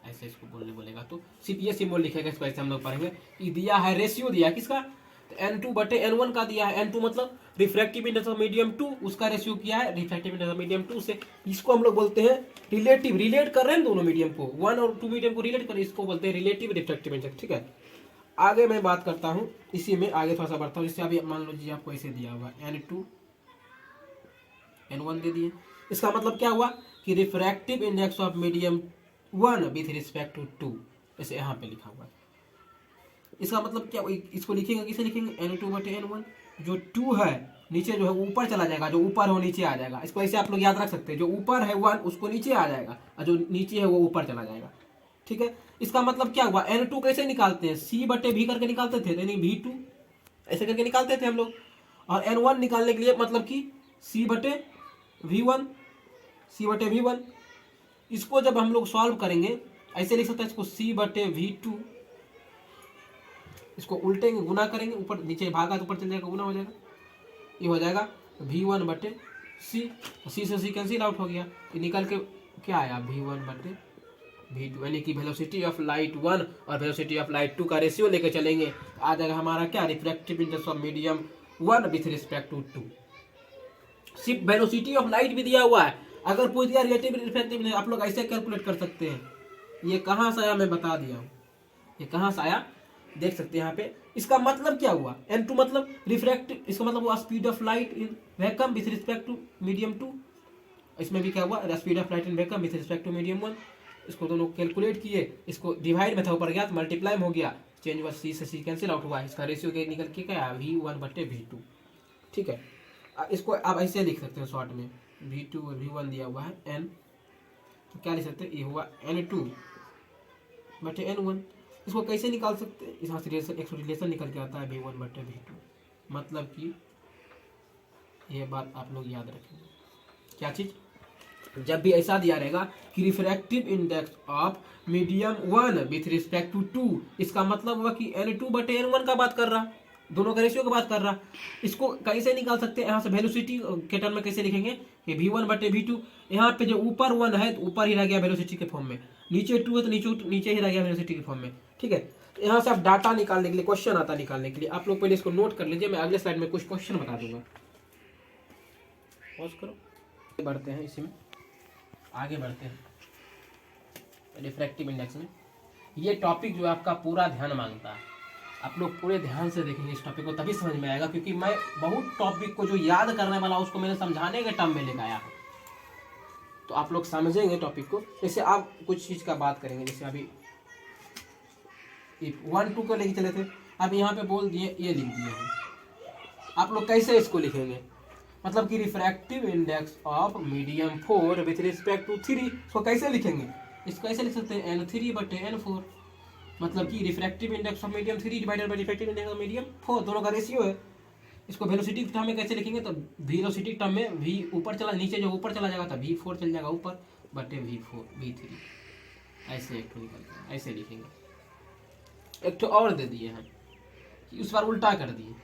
ऐसे इसको बोलेगा तो सिर्फ ये सिंबल लिखेगा, इसको ऐसे हम लोग पढ़ेंगे। ये दिया है, रेशियो दिया है किसका, n2 बटे n1 का दिया है, n2 मतलब रिफ्रैक्टिव इंडेक्स ऑफ मीडियम 2, उसका रेशियो किया है रिफ्रैक्टिव इंडेक्स ऑफ मीडियम 2 से। इसको हम लोग बोलते हैं रिलेटिव, रिलेट कर रहे हैं दोनों मीडियम को, 1 और 2 मीडियम को रिलेट कर, इसको बोलते हैं रिलेटिव रिफ्रैक्टिव इंडेक्स, ठीक है। आगे मैं बात करता हूँ, इसी में आगे थोड़ा सा बढ़ता हूँ। जैसे अभी मान लो जी आपको ऐसे दिया हुआ n2 n1 दे दिए, इसका मतलब क्या हुआ कि refractive index of medium 1 with respect to 2, ऐसे यहाँ पे लिखा हुआ है। इसका मतलब क्या, इसको लिखेंगे किसे लिखेंगे, n2 बटे n1, जो 2 है नीचे जो है ऊपर चला जाएगा, जो ऊपर है वो नीचे आ जाएगा। इसको ऐसे आप लोग याद रख सकते हैं, जो ऊपर है 1 उसको नीचे आ जाएगा, और जो नीचे है वो ऊपर चला जाएगा, ठीक है। इसका मतलब क्या हुआ, n2 कैसे निकालते हैं, c बटे v करके निकालते थे, यानी v2 ऐसे करके निकालते थे हम लोग, और n1 निकालने के लिए मतलब कि c बटे v1, इसको जब हम लोग सॉल्व करेंगे ऐसे लिख सकते हैं, इसको c बटे v2, इसको उल्टेंगे, गुना करेंगे, ऊपर नीचे भागा तो ऊपर चल जाएगा, गुना हो जाएगा, ये हो जाएगा v1 बटे c, c से c कैंसिल आउट हो गया, ये निकल के क्या आया v1 बटे v2, यानी कि वेलोसिटी ऑफ लाइट 1 और वेलोसिटी ऑफ लाइट 2 का रेशियो लेके चलेंगे, आ जाएगा हमारा क्या, refractive index of medium 1 with respect to 2। सिर्फ वेलोसिटी ऑफ लाइट भी दिया हुआ है, अगर पूछ दिया रिलेटिव रिफ्रैक्टिव, आप लोग ऐसे कैलकुलेट कर सकते हैं। ये कहाँ से आया मैं बता दिया हूँ, ये कहाँ से आया देख सकते हैं यहाँ पे। इसका मतलब क्या हुआ, n2 मतलब रिफ्रैक्टिव, इसका मतलब हुआ speed of light in vacuum with respect to medium 2, इसमें भी क्या हुआ, speed of light in vacuum with respect to medium 1। इसको दोनों कैलकुलेट किए, इसको डिवाइड में था ऊपर गया तो मल्टीप्लाई हो गया, चेंज हुआ, सी से सी कैंसिल आउट हुआ, इसका रेशियो के निकल के क्या v1 बटे v2, ठीक है। इसको आप ऐसे लिख सकते हैं शॉर्ट में, v2 और v1 दिया हुआ है n, तो क्या लिख सकते हैं, ये हुआ n2 बटे n1। इसको कैसे निकाल सकते हैं, यहाँ से रिलेशन, एक रिलेशन निकल के आता है v1 बटे v2, मतलब कि ये बात आप लोग याद रखेंगे, क्या चीज़, जब भी ऐसा दिया रहेगा कि refractive index of medium 1 with respect to 2, इसका मतलब हुआ कि n2 बटे n1 का बात कर रहा, दोनों का रेशियो की बात कर रहा। इसको कैसे निकाल सकते हैं, यहाँ से वेलोसिटी के टर्म में कैसे लिखेंगे कि v1 बटे v2, यहाँ पे जो ऊपर 1 है तो ऊपर ही रह गया वेलोसिटी के फॉर्म में, नीचे 2 है तो नीचे ही रह गया वेलोसिटी के फॉर्म में, ठीक है। तो यहाँ से आप डाटा निकालने के लिए, क्वेश्चन आता निकालने के लिए, आप लोग पहले इसको नोट कर लीजिए, मैं अगले स्लाइड में कुछ क्वेश्चन बता दूंगा। पॉज करो, बढ़ते हैं इसी में, आगे बढ़ते हैं रिफ्रैक्टिव इंडेक्स में। ये टॉपिक जो आपका पूरा ध्यान मांगता है, आप लोग पूरे ध्यान से देखेंगे इस टॉपिक को, तभी समझ में आएगा, क्योंकि मैं बहुत टॉपिक को जो याद करने वाला उसको मैंने समझाने के टर्म में लेकर आया हूँ, तो आप लोग समझेंगे टॉपिक को। जैसे आप कुछ चीज़ का बात करेंगे, जैसे अभी 1-2 को लेके चले थे, अब यहाँ पे बोल दिए, ये लिख दिए हैं, आप लोग कैसे इसको लिखेंगे, मतलब कि refractive index of medium 4 with respect to 3, इसको कैसे लिखेंगे, इसको ऐसे लिख सकते हैं n3 बटे n4, मतलब कि refractive index of medium 3 divided by refractive index of medium 4, दोनों का रेशियो है। इसको वेलोसिटी टर्म में कैसे लिखेंगे, तो वेलोसिटी टर्म में v ऊपर चला, नीचे जो ऊपर चला जाएगा तो v4 चल जाएगा ऊपर, बटे v3, ऐसे एक तो निकल, ऐसे लिखेंगे। एक तो और दे दिए हैं कि उस बार उल्टा कर दिए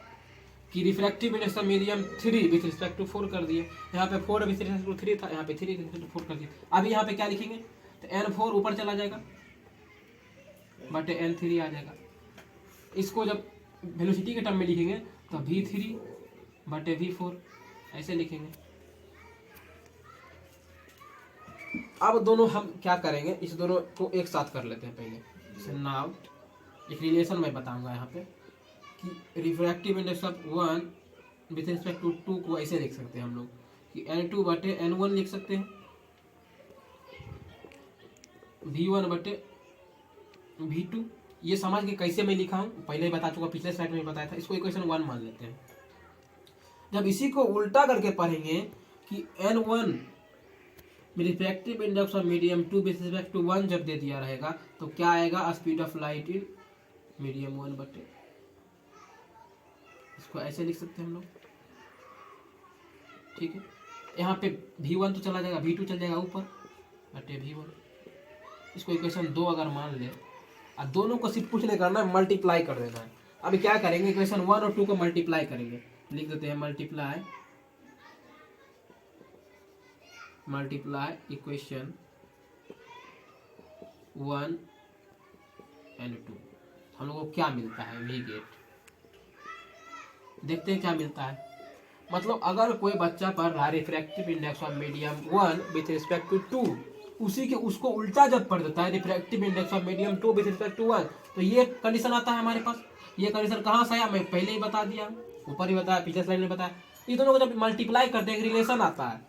कि refractive index of medium 3 with respect to 4 कर दिए, यहाँ पे 4 विथ रिस्पेक्ट टू 3 था, यहाँ पे 3 विथ रिस्पेक्ट टू 4 कर दिए। अभी यहाँ पे क्या लिखेंगे, तो n4 ऊपर चला जाएगा बटे n3 आ जाएगा। इसको जब वेलोसिटी के टर्म में लिखेंगे तो v3 बटे v4 ऐसे लिखेंगे। अब दोनों हम क्या करेंगे, इस दोनों को एक साथ कर लेते हैं पहले। नाउ एक रिलेशन मैं बताऊंगा यहाँ पे कि refractive index of 1 with respect to two को ऐसे लिख सकते हैं हम लोग कि N2 बटे N1 लिख सकते हैं, V1 बटे V2। ये समझ के कैसे मैं लिखा हूँ पहले ही बता चुका, पिछले स्लाइड में बताया था। इसको इक्वेशन 1 मान लेते हैं। जब इसी को उल्टा करके पढ़ेंगे कि N1 refractive index of medium 2 with respect to 1 जब दे दिया रहेगा तो क्या आएगा, speed of light in medium 1 बटे, इसको ऐसे लिख सकते हैं हम लोग, ठीक है। यहाँ पे V1 तो चला जाएगा, V2 चल जाएगा ऊपर बटे V1। इसको इक्वेशन 2 अगर मान ले, और दोनों को सिर्फ कुछ नहीं करना है, मल्टीप्लाई कर देना है। अभी क्या करेंगे, इक्वेशन 1 और 2 को मल्टीप्लाई करेंगे। लिख देते हैं मल्टीप्लाई इक्वेशन 1 एंड 2। हम लोगों को क्या मिलता है, वी गेट, देखते हैं क्या मिलता है। मतलब अगर कोई बच्चा पढ़ रहा है refractive index of medium 1 with respect to 2, उसी के उसको उल्टा जब पढ़ देता है refractive index of medium 2 with respect to 1, तो ये कंडीशन आता है हमारे पास। ये कंडीशन कहाँ से आया, मैं पहले ही बता दिया, ऊपर ही बताया, पिछले स्लाइड में बताया। ये दोनों को जब मल्टीप्लाई करते हैं एक रिलेशन आता है,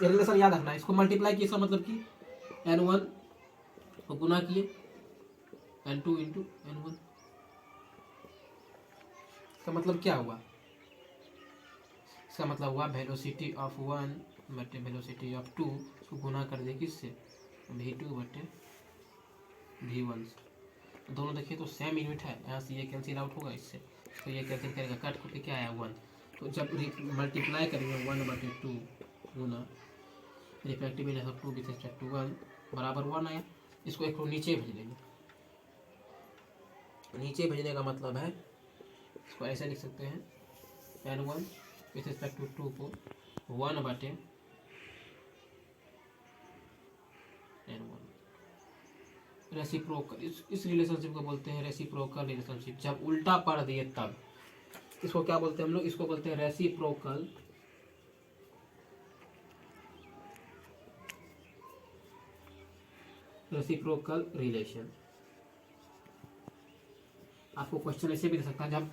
ये रिलेशन याद रखना है। इसको मल्टीप्लाई किया, इसका मतलब कि N1 को गुना किए N2 इंटू N1। इसका मतलब क्या हुआ, इसका मतलब हुआ वेलोसिटी ऑफ 1 बटे वेलोसिटी ऑफ 2, इसको गुना कर दे किससे, V2 बटे V1 से। दोनों देखिए तो सेम यूनिट है, यहाँ से ये कैंसिल आउट होगा इससे, तो ये कैंसिल करेगा, कट करके क्या आया 1। तो जब मल्टीप्लाई करेंगे 1 बटे 2 गुना refractive index of 2 with respect to 1 बराबर 1 आया। इसको एक नीचे भेज देंगे, नीचे भेजने का मतलब है, इसको ऐसे लिख सकते हैं N1 विथ रिस्पेक्ट टू 2 को 1 बटे N1। रेसिप्रोकल, इस रिलेशनशिप को बोलते हैं रेसिप्रोकल रिलेशनशिप। जब उल्टा पढ़ दिए तब इसको क्या बोलते हैं हम लोग, इसको बोलते हैं रेसिप्रोकल रिलेशन। आपको क्वेश्चन ऐसे भी दे सकता है, जब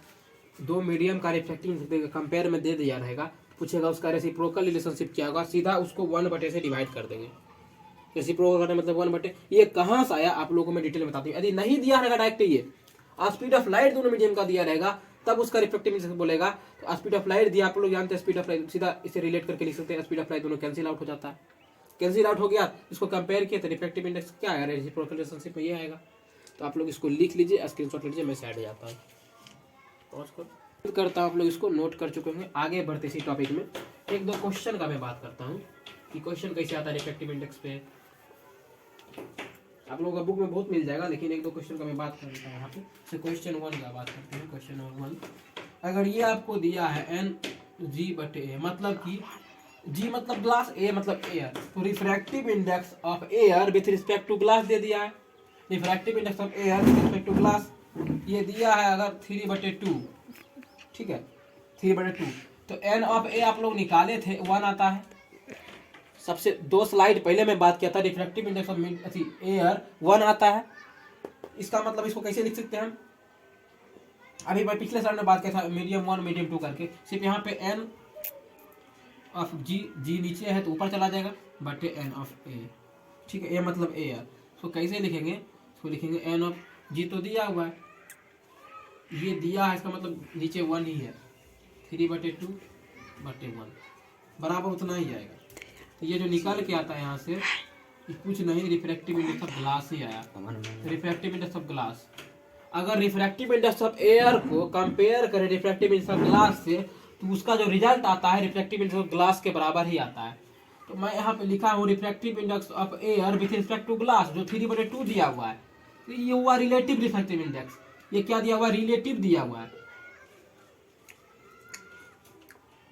दो मीडियम का रिफ्रैक्टिव कंपेयर में दे दिया रहेगा, पूछेगा उसका रेसिप्रोकल रिलेशनशिप क्या होगा, सीधा उसको 1 बटे से डिवाइड कर देंगे। रेसिप्रोकल करने मतलब 1 बटे, ये कहाँ से आया आप लोगों को मैं डिटेल में बताती हूँ। यदि नहीं दिया रहेगा डायरेक्ट, ये स्पीड ऑफ लाइट दोनों मीडियम का दिया रहेगा, तब उसका रिफ्रैक्टिव इंडेक्स बोलेगा। तो स्पीड ऑफ लाइट दिया, आप लोग जानते हैं स्पीड ऑफ लाइट, सीधा इसे रिलेट करके लिख सकते हैं। स्पीड ऑफ लाइट दोनों कैंसिल आउट हो जाता है, कैंसिल आउट हो गया, इसको कंपेयर किया तो रिफ्रैक्टिव इंडेक्स क्या आएगा, रेसिप्रोकल रिलेशनशिप में ये आएगा। तो आप लोग इसको लिख लीजिए, स्क्रीनशॉट लीजिए, मैं साइड जाता हूँ, करता हूँ। आप लोग इसको नोट कर चुके होंगे। आगे बढ़ते इसी टॉपिक में एक दो क्वेश्चन का मैं बात करता हूँ कि क्वेश्चन कैसे आता है रिफ्रैक्टिव इंडेक्स पे। आप लोगों का बुक में बहुत मिल जाएगा, लेकिन एक दो क्वेश्चन का मैं बात करता हूँ यहाँ पे। तो क्वेश्चन 1 का बात करते हैं। क्वेश्चन नंबर 1, अगर ये आपको दिया है Ng बटे A, मतलब कि G मतलब ग्लास, A मतलब एयर, तो refractive index of air with respect to glass दे दिया है। Refractive index of air with respect to glass ये दिया है अगर 3/2, ठीक है 3/2, तो N ऑफ A आप लोग निकाले थे 1 आता है। सबसे 2 स्लाइड पहले मैं बात किया था, रिफ्रैक्टिव इंडेक्स ऑफ एयर 1 आता है। इसका मतलब इसको कैसे लिख सकते हैं हम, अभी मैं पिछले स्लाइड में बात किया था मीडियम 1 मीडियम 2 करके, सिर्फ यहाँ पे N ऑफ G नीचे है तो ऊपर चला जाएगा बटे N ऑफ A, ठीक है। A मतलब एयर, इसको कैसे लिखेंगे, इसको लिखेंगे N ऑफ G तो दिया हुआ है, ये दिया है, इसका मतलब नीचे 1 ही है, 3/2 बटे 1 बराबर उतना ही आएगा। तो ये जो निकल के आता है यहाँ से, कुछ नहीं, रिफ्रैक्टिव इंडेक्स ऑफ ग्लास ही आया। रिफ्रैक्टिव इंडेक्स ऑफ ग्लास, अगर रिफ्रैक्टिव इंडेक्स ऑफ एयर को कंपेयर करें रिफ्रैक्टिव इंडेक्स ऑफ ग्लास से, तो उसका जो रिजल्ट आता है रिफ्रैक्टिव इंडेक्स ऑफ ग्लास के बराबर ही आता है। तो मैं यहाँ पे लिखा हूँ refractive index of air with respect to glass, जो 3/2 दिया हुआ है, तो ये हुआ रिलेटिव रिफ्रैक्टिव इंडेक्स। ये क्या दिया हुआ है, रिलेटिव दिया हुआ है।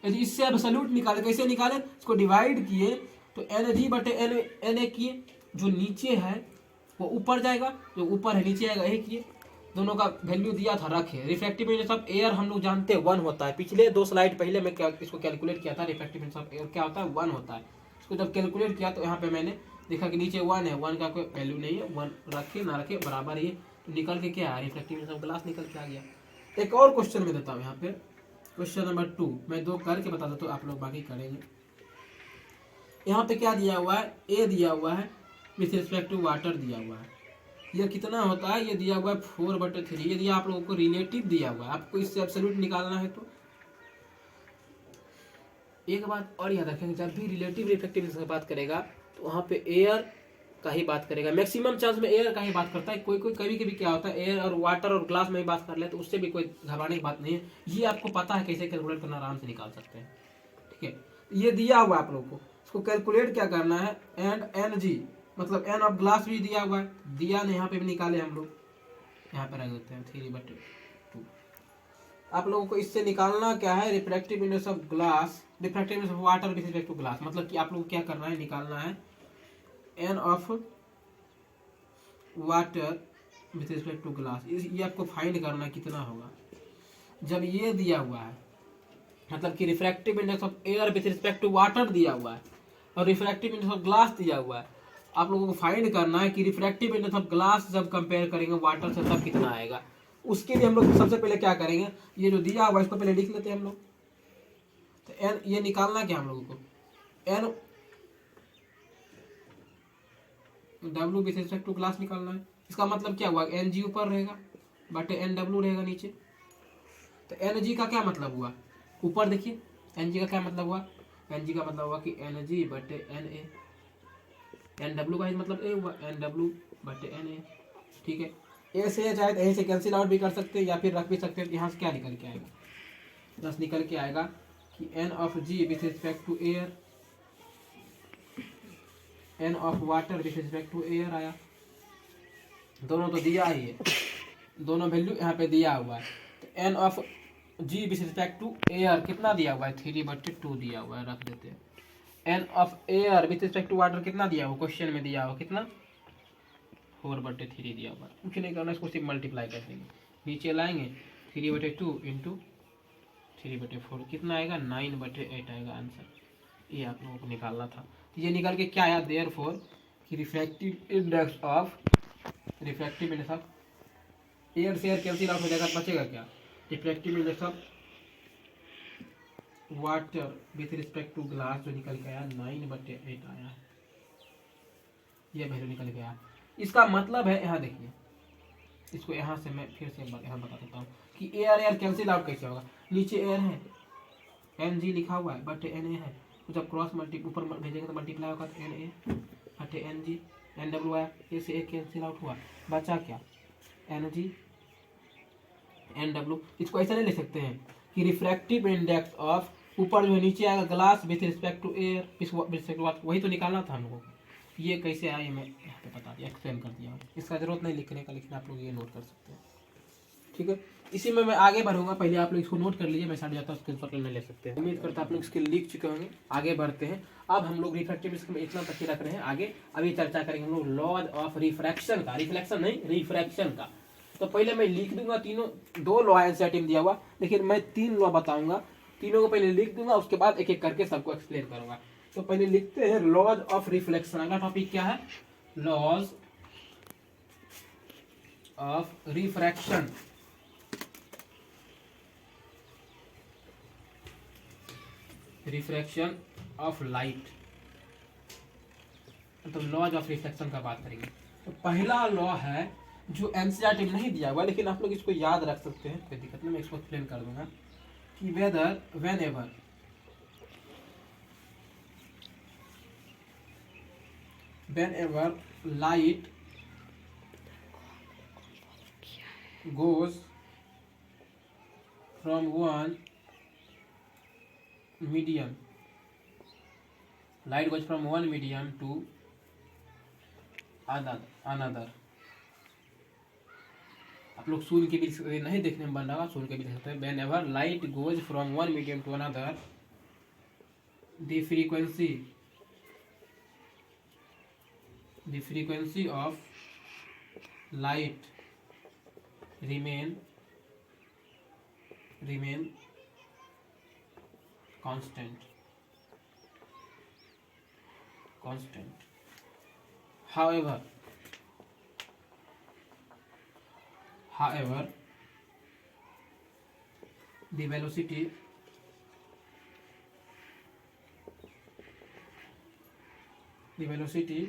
यदि इससे एब्सोल्यूट निकाले, कैसे निकाले, इसको डिवाइड किए तो Ng बटे Na किए, जो नीचे है वो ऊपर जाएगा, जो ऊपर है नीचे आएगा, यही किए। दोनों का वैल्यू दिया था, रखे। रिफ्रैक्टिव इंडेक्स ऑफ एयर हम लोग जानते हैं 1 होता है। पिछले 2 स्लाइड पहले मैं इसको कैलकुलेट किया था, रिफ्रैक्टिव इंडेक्स ऑफ एयर क्या होता है, 1 होता है। इसको जब कैलकुलेट किया तो यहाँ पे मैंने देखा कि नीचे 1 है, 1 का कोई वैल्यू नहीं है, 1 रखे ना रखे बराबर, ये निकल के क्या है, रिफ्रैक्टिव इंडेक्स ऑफ ग्लास निकल के आ गया। एक और क्वेश्चन में देता हूँ यहाँ पे, क्वेश्चन नंबर 2 मैं 2 करके बता देता हूँ, आप लोग बाकी करेंगे। यहाँ पे क्या दिया हुआ है, ए दिया हुआ है विथ रिस्पेक्ट टू वाटर दिया हुआ है। यह कितना होता है, ये दिया हुआ है 4/3। ये दिया आप लोगों को रिलेटिव दिया हुआ है, आपको इससे एब्सोल्यूट निकालना है। तो एक बात और याद रखेंगे, जब भी रिलेटिव इफेक्टिवनेस की बात करेगा तो वहाँ पे एयर का ही बात करेगा। मैक्सिमम चांस में एयर का ही बात करता है। कोई कोई कभी कभी क्या होता है एयर और वाटर और ग्लास में ही बात कर ले, तो उससे भी कोई घबराने की बात नहीं है। ये आपको पता है कैसे कैलकुलेट करना, आराम से निकाल सकते हैं। ठीक है, ये दिया हुआ है आप लोग को, इसको कैलकुलेट क्या करना है। एंड एन जी मतलब एन ऑफ ग्लास भी दिया हुआ है, दिया ने यहाँ पे भी निकाले हम लोग, यहाँ पे रख देते हैं 3/2। आप लोगों को इससे निकालना क्या है, refractive index of glass, refractive index of water with respect to glass. मतलब कि आप लोग क्या करना है, निकालना है N of water with respect to glass. ये आपको फाइंड करना है कितना होगा। जब ये दिया हुआ है मतलब कि refractive index of air with respect to water दिया हुआ है और रिफ्रैक्टिव इंडेक्स ऑफ ग्लास दिया हुआ है, आप लोगों को फाइंड करना है कि रिफ्रैक्टिव इंडेक्स ऑफ ग्लास जब कंपेयर करेंगे वाटर से तब कितना आएगा। उसके लिए हम लोग सबसे पहले क्या करेंगे, ये जो दिया हुआ है इसको पहले लिख लेते हैं हम लोग। तो एन ये निकालना क्या हम लोगों को, N W with respect to glass निकालना है। इसका मतलब क्या हुआ, एन जी ऊपर रहेगा बटे एन डब्ल्यू रहेगा नीचे। तो एन जी का क्या मतलब हुआ, ऊपर देखिए एन जी का क्या मतलब हुआ, एन जी का मतलब हुआ कि एन जी बटे एन ए। एन डब्ल्यू का मतलब ए हुआ, एन डब्ल्यू बटे एन ए। ठीक है, ए से चाहे तो ए से कैंसिल आउट भी कर सकते हैं या फिर रख भी सकते हैं। यहाँ से क्या निकल के आएगा, बस निकल के आएगा कि N of G with respect to air, N of water with respect to air आया। दोनों तो दिया ही है, दोनों वैल्यू यहाँ पे दिया हुआ है। तो N of G with respect to air कितना दिया हुआ है, 3/2 दिया हुआ है, रख देते हैं। N of air with respect to water कितना दिया हुआ, क्वेश्चन में दिया हुआ कितना, 4/3 दिया हुआ है। कुछ नहीं करना, इसको सिर्फ मल्टीप्लाई कर देंगे, नीचे लाएंगे 3/2 इंटू 3/4 कितना आएगा, 9/8 आएगा आंसर। ये आप लोगों को निकालना था। तो ये निकल के क्या आया, देयरफॉर कि रिफ्रैक्टिव इंडेक्स ऑफ एयर से एयर कैंसिल आउट हो जाएगा, बचेगा क्या, refractive index of water with respect to glass जो निकल के आया 9/8 आया। ये वैल्यू निकल गया। इसका मतलब है, यहाँ देखिए, इसको यहाँ से मैं फिर से यहाँ बता देता हूँ कि एयर एयर कैंसिल आउट कैसे होगा। नीचे एयर है, एन जी लिखा हुआ है बटे एन ए है, तो जब क्रॉस ऊपर भेजेंगे तो मल्टीप्लाई होगा, तो एन ए बटे एन जी, एन डब्ल्यू आया, ए से ए कैंसिल आउट हुआ, बचा क्या, एन जी एन डब्ल्यू। इसको ऐसा नहीं लिख सकते हैं कि रिफ्रैक्टिव इंडेक्स ऑफ, ऊपर जो है नीचे आएगा glass with respect to air, वही तो निकालना था हम लोगों को। ये कैसे आया ये मैं यहाँ पे बता दिया, एक्सप्लेन कर दिया हूँ। इसका जरूरत नहीं लिखने का, लेकिन आप लोग ये नोट कर सकते हैं। ठीक है, इसी में मैं आगे बढ़ूंगा, पहले आप लोग इसको नोट कर लीजिए, मैं साढ़े जाता हूँ, स्क्रीन पर ले सकते हैं। उम्मीद करता आप लोग इसके लिख चुके होंगे। आगे बढ़ते हैं, अब हम लोग रिफ्रैक्टिव में इतना तक रख रहे हैं, आगे अभी चर्चा करेंगे हम लोग लॉज ऑफ रिफ्रैक्शन का, रिफ्लेक्शन नहीं रिफ्रैक्शन का। तो पहले मैं लिख दूंगा तीनों, 2 लॉ एनसीईआरटी में दिया हुआ, लेकिन मैं 3 लॉ बताऊंगा, तीनों को पहले लिख दूंगा, उसके बाद एक एक करके सबको एक्सप्लेन करूंगा। तो पहले लिखते हैं लॉज ऑफ रिफ्लेक्शन। अगला टॉपिक क्या है, laws of refraction. Refraction of light, तो लॉज ऑफ रिफ्लेक्शन का बात करेंगे। तो पहला लॉ है जो एनसीईआरटी में नहीं दिया हुआ, लेकिन आप लोग इसको याद रख सकते हैं, कोई दिक्कत नहीं, मैं इसको एक्सप्लेन कर दूंगा कि weather whenever light goes from one medium to another। आप लोग सूर्य के बीच नहीं देखने में बन रहा, सूर्य के बीच सकते हैं। whenever light goes from one medium to another, the frequency of light remain constant। however the velocity the velocity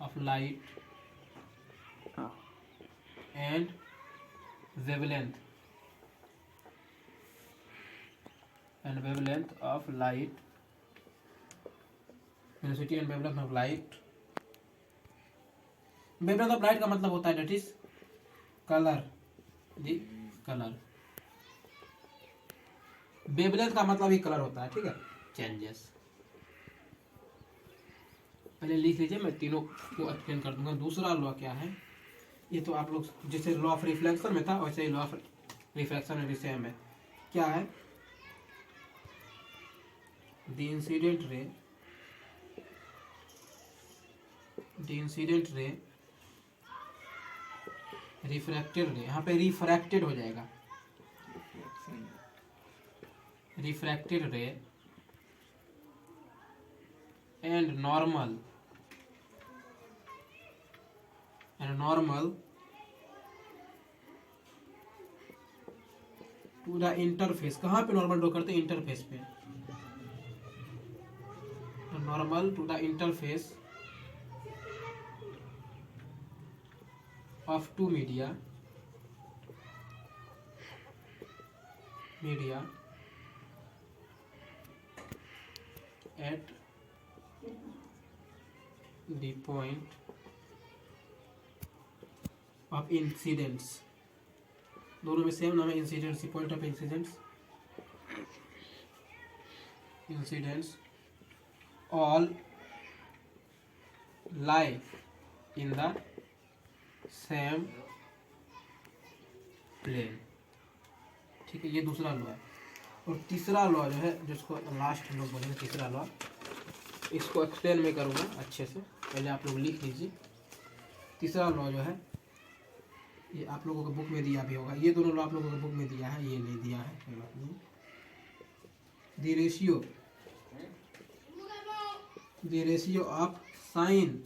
of light and wavelength of light, velocity and wavelength of light. Wavelength of light का मतलब होता है that is colour, the colour. Wavelength का मतलब ही कलर होता है, ठीक है, चेंजेस। पहले लिख लीजिए, मैं तीनों को एक्सप्लेन कर दूंगा। दूसरा लॉ क्या है, ये तो आप लोग जैसे लॉ ऑफ रिफ्लेक्शन में था वैसे ही लॉ ऑफ रिफ्लेक्शन में भी सेम है। क्या है, द इंसिडेंट रे रिफ्रैक्टेड रे, यहाँ पे रिफ्रैक्टेड हो जाएगा, refracted ray and normal to the interface. कहाँ पे नॉर्मल ड्रॉ करते हैं, इंटरफेस पे। Normal to the interface of two media at the point of incidents. दोनों में सेम नाम है, incidents, point of incidents all lie in the same plane, ठीक है। ये दूसरा लॉ है। और तीसरा लॉ जो है, जिसको लास्ट हम लोग बोलेंगे तीसरा लॉ, इसको एक्सप्लेन मैं करूँगा अच्छे से, पहले आप लोग लिख लीजिए। तीसरा लॉ जो है ये आप लोगों को बुक में दिया भी होगा, ये दोनों लॉ आप लोगों को बुक में दिया है, ये नहीं दिया है, कोई बात नहीं। The ratio of sine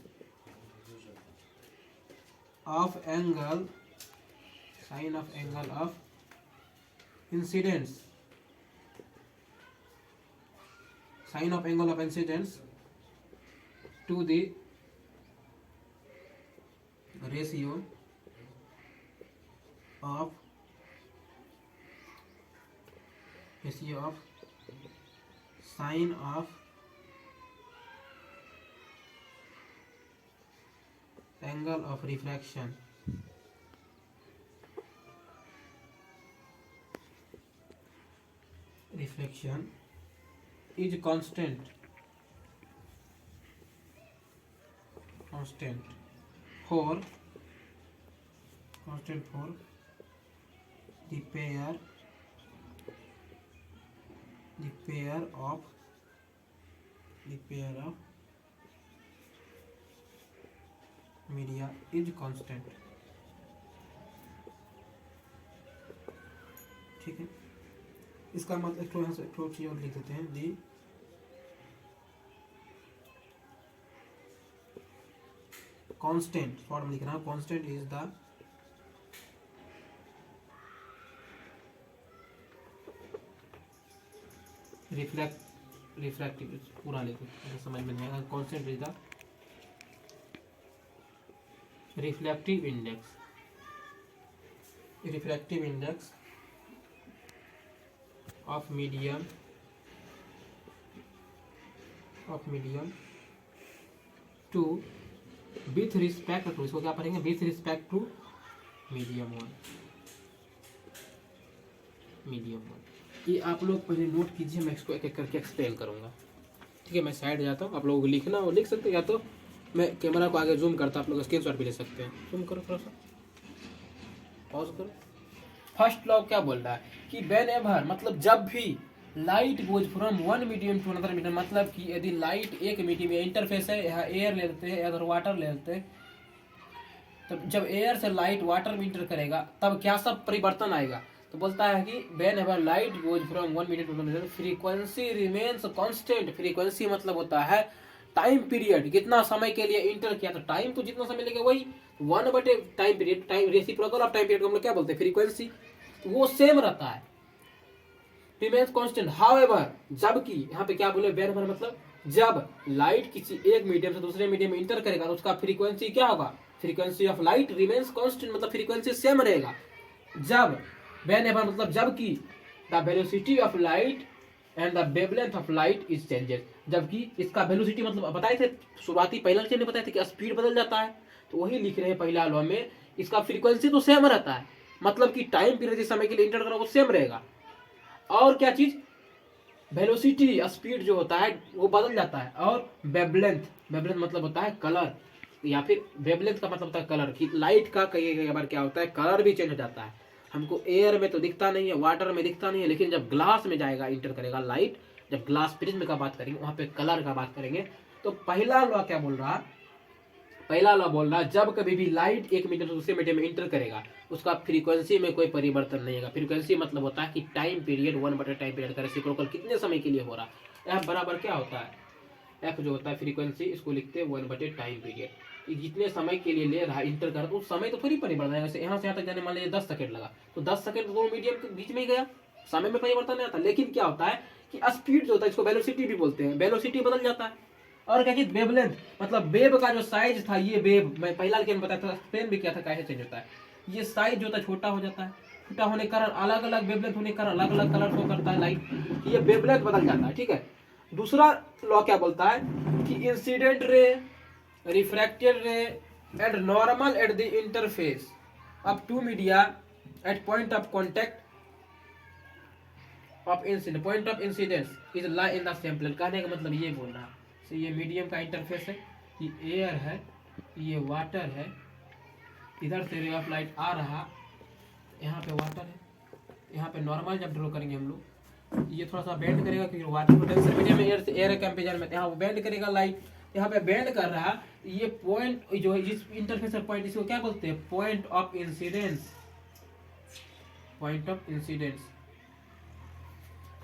of angle of incidents, sine of angle of incidents to the ratio of sine of angle of refraction is constant for the pair of media is constant, ठीक है। इसका मतलब एक यहाँ से एक चीज और लिख देते हैं, दी कांस्टेंट, फॉर्म लिख रहा हूँ, कांस्टेंट इज द रिफ्रैक्टिव, पूरा लिखो समझ में नहीं आएगा। Constant is the refractive index of medium two with respect to, इसको क्या पढ़ेंगे, with respect to medium one. ये आप लोग पहले नोट कीजिए, मैं इसको एक एक करके एक्सप्लेन करूंगा, ठीक है। मैं साइड जाता हूँ, आप लोगों को लिखना और लिख सकते हैं, या तो मैं कैमरा को आगे जूम करता, आप लोग स्क्रीनशॉट भी ले सकते हैं। जूम करो थोड़ा सा, पॉज करो। फर्स्ट लॉ क्या बोल रहा है कि व्हेन एवर, मतलब जब भी light goes from one medium to another medium, मतलब कि यदि लाइट एक मीडियम इंटरफेस है, यहाँ एयर ले लेते हैं, अगर वाटर ले लेते हैं, तो जब एयर से लाइट वाटर में इंटर करेगा तब क्या सब परिवर्तन आएगा। तो बोलता है कि whenever light goes from one medium to another medium frequency remains constant. Frequency मतलब होता है टाइम पीरियड, कितना समय के लिए इंटर किया, तो टाइम तो जितना समय लेगा वही 1/टाइम period, time reciprocal of time period को हम लोग क्या बोलते हैं, फ्रीक्वेंसी, तो वो सेम रहता है, रिमेन्स कांस्टेंट। हाउएवर, जबकि यहाँ पे क्या बोले, व्हेनेवर मतलब जब लाइट किसी एक मीडियम से दूसरे मीडियम में इंटर करेगा तो उसका फ्रीक्वेंसी क्या होगा, frequency of light remains constant, मतलब फ्रीक्वेंसी सेम रहेगा। जब वेन एवर मतलब जबकि the velocity of light and the wavelength of light is changes, जबकि इसका वेलोसिटी मतलब बताए थे शुरुआती पहला लेक्चर में बताए थे कि स्पीड बदल जाता है, तो वही लिख रहे हैं पहला लॉ में, इसका फ्रीक्वेंसी तो सेम रहता है, मतलब कि टाइम पीरियड जिस समय के लिए इंटर करो वो सेम रहेगा। और क्या चीज, वेलोसिटी स्पीड जो होता है वो बदल जाता है। और वेवलेंथ, वेवलेंथ मतलब होता है कलर, या फिर वेवलेंथ का मतलब होता है कलर, कि लाइट का कई बार क्या होता है कलर भी चेंज हो जाता है। हमको एयर में तो दिखता नहीं है, वाटर में दिखता नहीं है, लेकिन जब ग्लास में जाएगा इंटर करेगा लाइट, जब ग्लास प्रिज्म का बात करेंगे वहां पे कलर का बात करेंगे। तो पहला लॉ क्या बोल रहा, पहला लॉ बोल रहा जब कभी भी लाइट एक मीडियम से दूसरे मीडियम में इंटर करेगा उसका फ्रीक्वेंसी में कोई परिवर्तन नहीं होगा। फ्रीक्वेंसी मतलब होता है कि टाइम पीरियड 1/टाइम पीरियड का रेसिप्रोकल कितने समय के लिए हो रहा है। एफ बराबर क्या होता है, एफ जो होता है फ्रीक्वेंसी, इसको लिखते हैं 1/टाइम पीरियड। जितने समय के लिए ले रहा है इंटर कर, तो उस समय तो थोड़ी परिवर्तन है। जैसे यहाँ से यहाँ तक जाने मान लीजिए 10 सेकंड लगा, तो 10 सेकंड तो दोनों मीडियम के बीच में ही गया, समय में परिवर्तन नहीं आता। लेकिन क्या होता है कि स्पीड जो होता है, इसको वेलोसिटी भी बोलते हैं, वेलोसिटी बदल जाता है। और क्या चीज, वेवलेंथ मतलब वेव का जो साइज था, ये वेव मैं पहला लेक्चर में बताया था, एक्सप्लेन भी किया था कैसे चेंज होता है। ये साइज जो होता है छोटा हो जाता है, छोटा होने के कारण अलग अलग वेवलेंथ होने के कारण अलग अलग कलर शो करता है लाइट, ये वेवलेंथ बदल जाता है। ठीक है, दूसरा लॉ क्या बोलता है कि incident ray, refracted ray and normal at the interface of two media at point of contact of incident, point of incidence is lie in the same plane. कहने का मतलब ये बोल रहा है, तो ये मीडियम का इंटरफेस है, ये एयर है, ये वाटर है, इधर से रे ऑफ लाइट आ रहा, यहाँ पे वाटर है, यहाँ पे नॉर्मल जब ड्रॉ करेंगे हम लोग, ये थोड़ा सा बेंड करेगा क्योंकि वाटर पोटेंशियल मीडियम में एयर से एयर कंपेरिजन में, यहाँ बेंड करेगा लाइट, यहाँ पे बेंड कर रहा, ये पॉइंट जो है जिस इंटरफेस पॉइंट, इसको क्या बोलते हैं, point of incidence, point of incidence.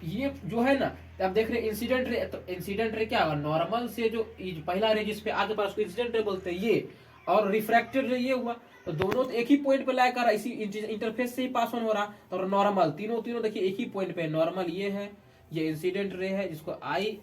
ये जो है ना, आप देख रहे इंसिडेंट रे, तो इंसिडेंट रे क्या होगा, नॉर्मल से जो पहला रे जिस पे आगे पास उसको इंसिडेंट रे बोलते हैं ये, और रिफ्रैक्टेड रे ये हुआ, तो दोनों तो एक ही पॉइंट पे लाया कर इसी इंटरफेस से ही पास ऑन हो रहा। और नॉर्मल तीनों तीनों देखिए एक ही पॉइंट पे, नॉर्मल ये है, ये इंसिडेंट रे है जिसको आई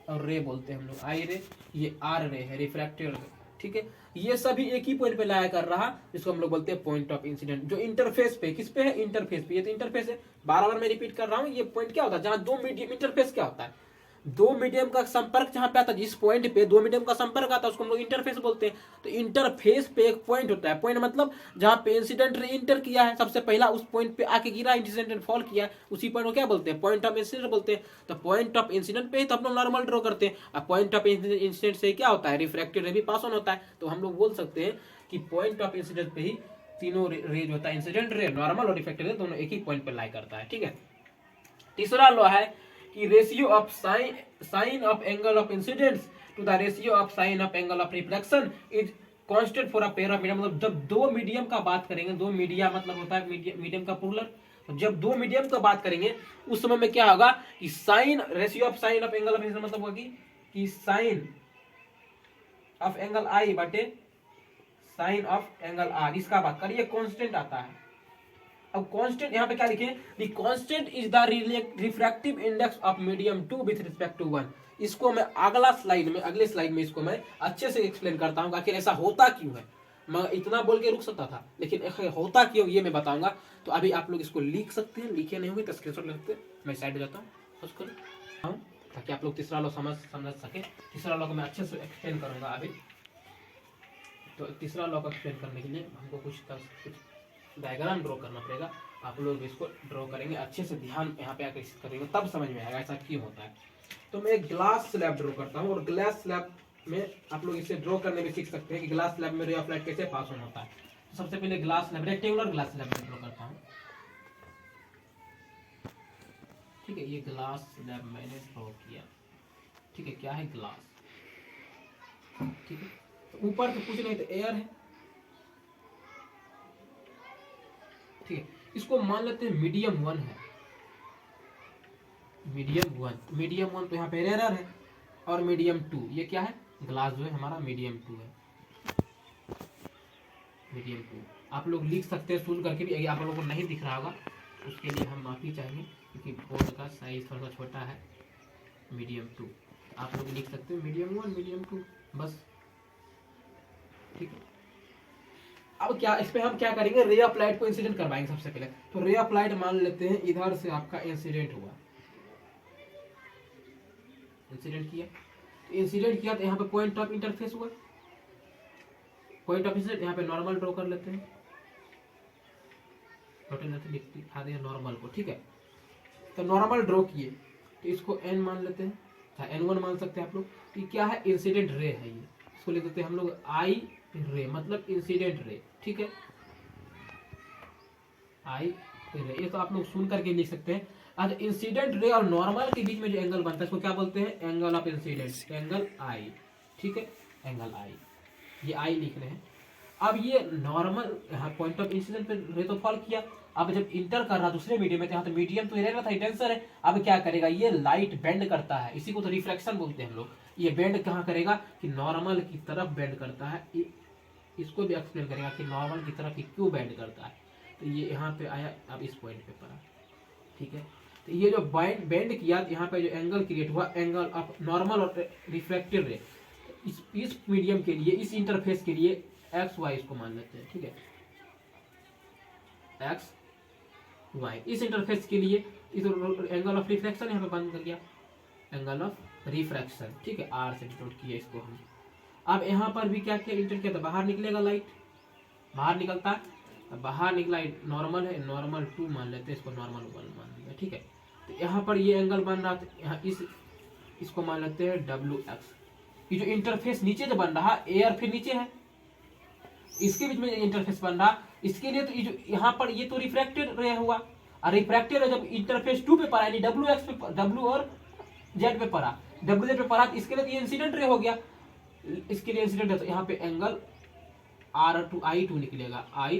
और रे बोलते हैं हम लोग, आई रे, ये आर रे है रिफ्रैक्टेड रे। ठीक है, ये सभी एक ही पॉइंट पे लाया कर रहा, जिसको हम लोग बोलते हैं पॉइंट ऑफ इंसिडेंट, जो इंटरफेस पे, किस पे है, इंटरफेस पे, ये तो इंटरफेस है, बार बार मैं रिपीट कर रहा हूँ। ये पॉइंट क्या होता है, जहां दो मीडियम, इंटरफेस क्या होता है, दो मीडियम का संपर्क जहां पे आता है, जिस पॉइंट पे दो मीडियम का संपर्क आता है उसको हम लोग इंटरफेस बोलते हैं। तो इंटरफेस पे एक पॉइंट होता है, पॉइंट मतलब जहां पे इंसिडेंट रे इंटर किया है, सबसे पहला उस पॉइंट पे आके गिरा, इंसिडेंट फॉल किया, उसी पॉइंट को क्या बोलते हैं, पॉइंट ऑफ इंसिडेंट बोलते हैं। तो पॉइंट ऑफ इंसिडेंट पे ही तो हम लोग नॉर्मल ड्रॉ करते हैं, और पॉइंट ऑफ इंसिडेंट से क्या होता है, रिफ्रैक्टेड रे भी पास ऑन होता है। तो हम लोग बोल सकते हैं कि पॉइंट ऑफ इंसिडेंट पे ही तीनों रे जो होता है, इंसिडेंट रे, नॉर्मल और रिफ्रैक्टेड रे, दोनों एक ही पॉइंट पे लाई करता है। ठीक है, तीसरा लॉ है कि ratio of sine of angle of incidence to the ratio of sine of angle of reflection is constant for a pair of medium. मतलब जब दो मीडियम का बात करेंगे, दो मीडिया मतलब होता है मीडियम का प्लूरल, जब दो मीडियम का बात करेंगे उस समय में क्या होगा कि sine, ratio of sine of angle of incidence मतलब होगी कि साइन ऑफ एंगल आई बटे साइन ऑफ एंगल आर, इसका बात करिए, कांस्टेंट आता है। अब कांस्टेंट यहाँ पे क्या लिखे, the constant is the refractive index of medium 2 with respect to 1। इसको मैं अगले स्लाइड में इसको मैं अच्छे से एक्सप्लेन करता हूँ, आखिर ऐसा होता क्यों है। मैं इतना बोल के रुक सकता था, लेकिन होता क्यों ये मैं बताऊंगा। तो अभी आप लोग इसको लिख सकते हैं, लिखे नहीं होंगे तो स्क्रीनशॉट ले सकते हैं। मैं साइड हो जाता हूँ ताकि आप लोग तीसरा लॉ समझ सके। तीसरा लॉ को मैं अच्छे से एक्सप्लेन करूंगा अभी। तो तीसरा लॉ को एक्सप्लेन करने के लिए हमको कुछ डायग्राम ड्रॉ करना पड़ेगा। आप लोग इसको ड्रॉ करेंगे, अच्छे से ध्यान यहाँ पे आकर्षित करेंगे, तब समझ में आएगा ऐसा क्यों होता है। तो मैं एक ग्लास स्लैब ड्रॉ करता हूँ, और ग्लास स्लैब में आप लोग इसे ड्रॉ करने में सीख सकते हैं कि ग्लास स्लैब में रे ऑफ लाइट कैसे पास ऑन होता है। तो सबसे पहले glass slab, rectangular glass slab में ड्रॉ करता हूँ। ठीक है, ये ग्लास स्लैब मैंने ड्रॉ किया। ठीक है, क्या है, ग्लास। ठीक है, तो ऊपर तो कुछ नहीं, तो एयर है। ठीक है, इसको मान लेते हैं मीडियम 1 है, मीडियम वन तो यहाँ पे एरर है, और मीडियम 2 ये क्या है, ग्लास जो है हमारा मीडियम 2 है, मीडियम 2 आप लोग लिख सकते हैं सुन करके भी। आप लोगों को नहीं दिख रहा होगा उसके लिए हम माफी चाहेंगे, क्योंकि बोर्ड का साइज थोड़ा सा छोटा है, मीडियम 2। आप लोग लिख सकते हो मीडियम 1 मीडियम 2 बस, ठीक है। अब क्या इस पे हम क्या करेंगे, रे ऑफ लाइट को इंसिडेंट करवाएंगे सबसे पहले। तो रे ऑफ लाइट मान लेते हैं इधर से आपका इंसिडेंट हुआ, इंसिडेंट किया, तो इंसिडेंट किया तो यहाँ पे पॉइंट ऑफ इंटरफेस हुआ, पॉइंट ऑफ इंसिडेंट यहाँ पे नॉर्मल ड्रॉ कर लेते हैं, दिखा दें नॉर्मल को, ठीक है। तो नॉर्मल ड्रॉ किए तो इसको एन मान लेते हैं, N1 मान सकते हैं आप लोग। तो ये क्या है, इंसिडेंट रे है, ये इसको ले देते हैं हम लोग आई रे, मतलब इंसिडेंट रे, ठीक है, आई रे। ये तो आप लोग सुन करके लिख सकते हैं। अच्छा, इंसिडेंट रे और नॉर्मल के बीच में जो एंगल बनता है इसको क्या बोलते हैं, एंगल ऑफ इंसिडेंट, एंगल आई, ठीक है, एंगल आई, ये आई लिख रहे हैं। अब ये नॉर्मल यहाँ पॉइंट ऑफ इंसिडेंट पे रे तो फॉल किया, अब जब इंटर कर रहा दूसरे मीडियम में, यहाँ तो मीडियम तो रहेगा था, टेंसर है। अब क्या करेगा, ये लाइट बेंड करता है, इसी को तो रिफ्लेक्शन बोलते हैं हम लोग। ये बेंड कहाँ करेगा कि नॉर्मल की तरफ बेंड करता है, इसको भी एक्सप्लेन करेगा कि नॉर्मल की तरफ क्यों बेंड करता है। तो ये यहाँ पे आया, अब इस पॉइंट पे पड़ा, ठीक है। तो ये जो बेंड किया, यहाँ पे जो एंगल क्रिएट हुआ, एंगल ऑफ नॉर्मल और रिफ्लेक्टेड रे, इस मीडियम के लिए, इस इंटरफेस के लिए एक्स वाई इसको मान लेते हैं, ठीक है, एक्स वाई इस इंटरफेस के लिए। इस एंगल ऑफ रिफ्लेक्शन यहाँ पे बंद कर दिया, एंगल ऑफ रिफ्रैक्शन, ठीक है, आर से डिनोट किया इसको हम। अब यहाँ पर भी क्या किया, इंटर किया, तो बाहर निकलेगा लाइट, बाहर निकलता है, बाहर निकला, नॉर्मल है, नॉर्मल 2 मान लेते हैं, इसको नॉर्मल 1 मान लेते हैं, ठीक है। तो यहाँ पर ये एंगल बन रहा, तो यहाँ इसको मान लेते हैं डब्ल्यू एक्स। ये जो इंटरफेस नीचे जो बन रहा, एयर फिर नीचे है, इसके बीच में इंटरफेस बन रहा, इसके लिए तो ये जो यहाँ पर ये तो रिफ्रैक्टेड रे हुआ, और रिफ्रैक्टेड रे जब इंटरफेस 2 पे पड़ा, यानी डब्ल्यू एक्स पे, डब्ल्यू और जेड पे पड़ा, डब्ल्यू जेड पे पड़ा, तो इसके लिए तो ये इंसिडेंट रे हो गया, इसके लिए इंसिडेंट है, तो यहाँ पे एंगल I2 निकलेगा, आई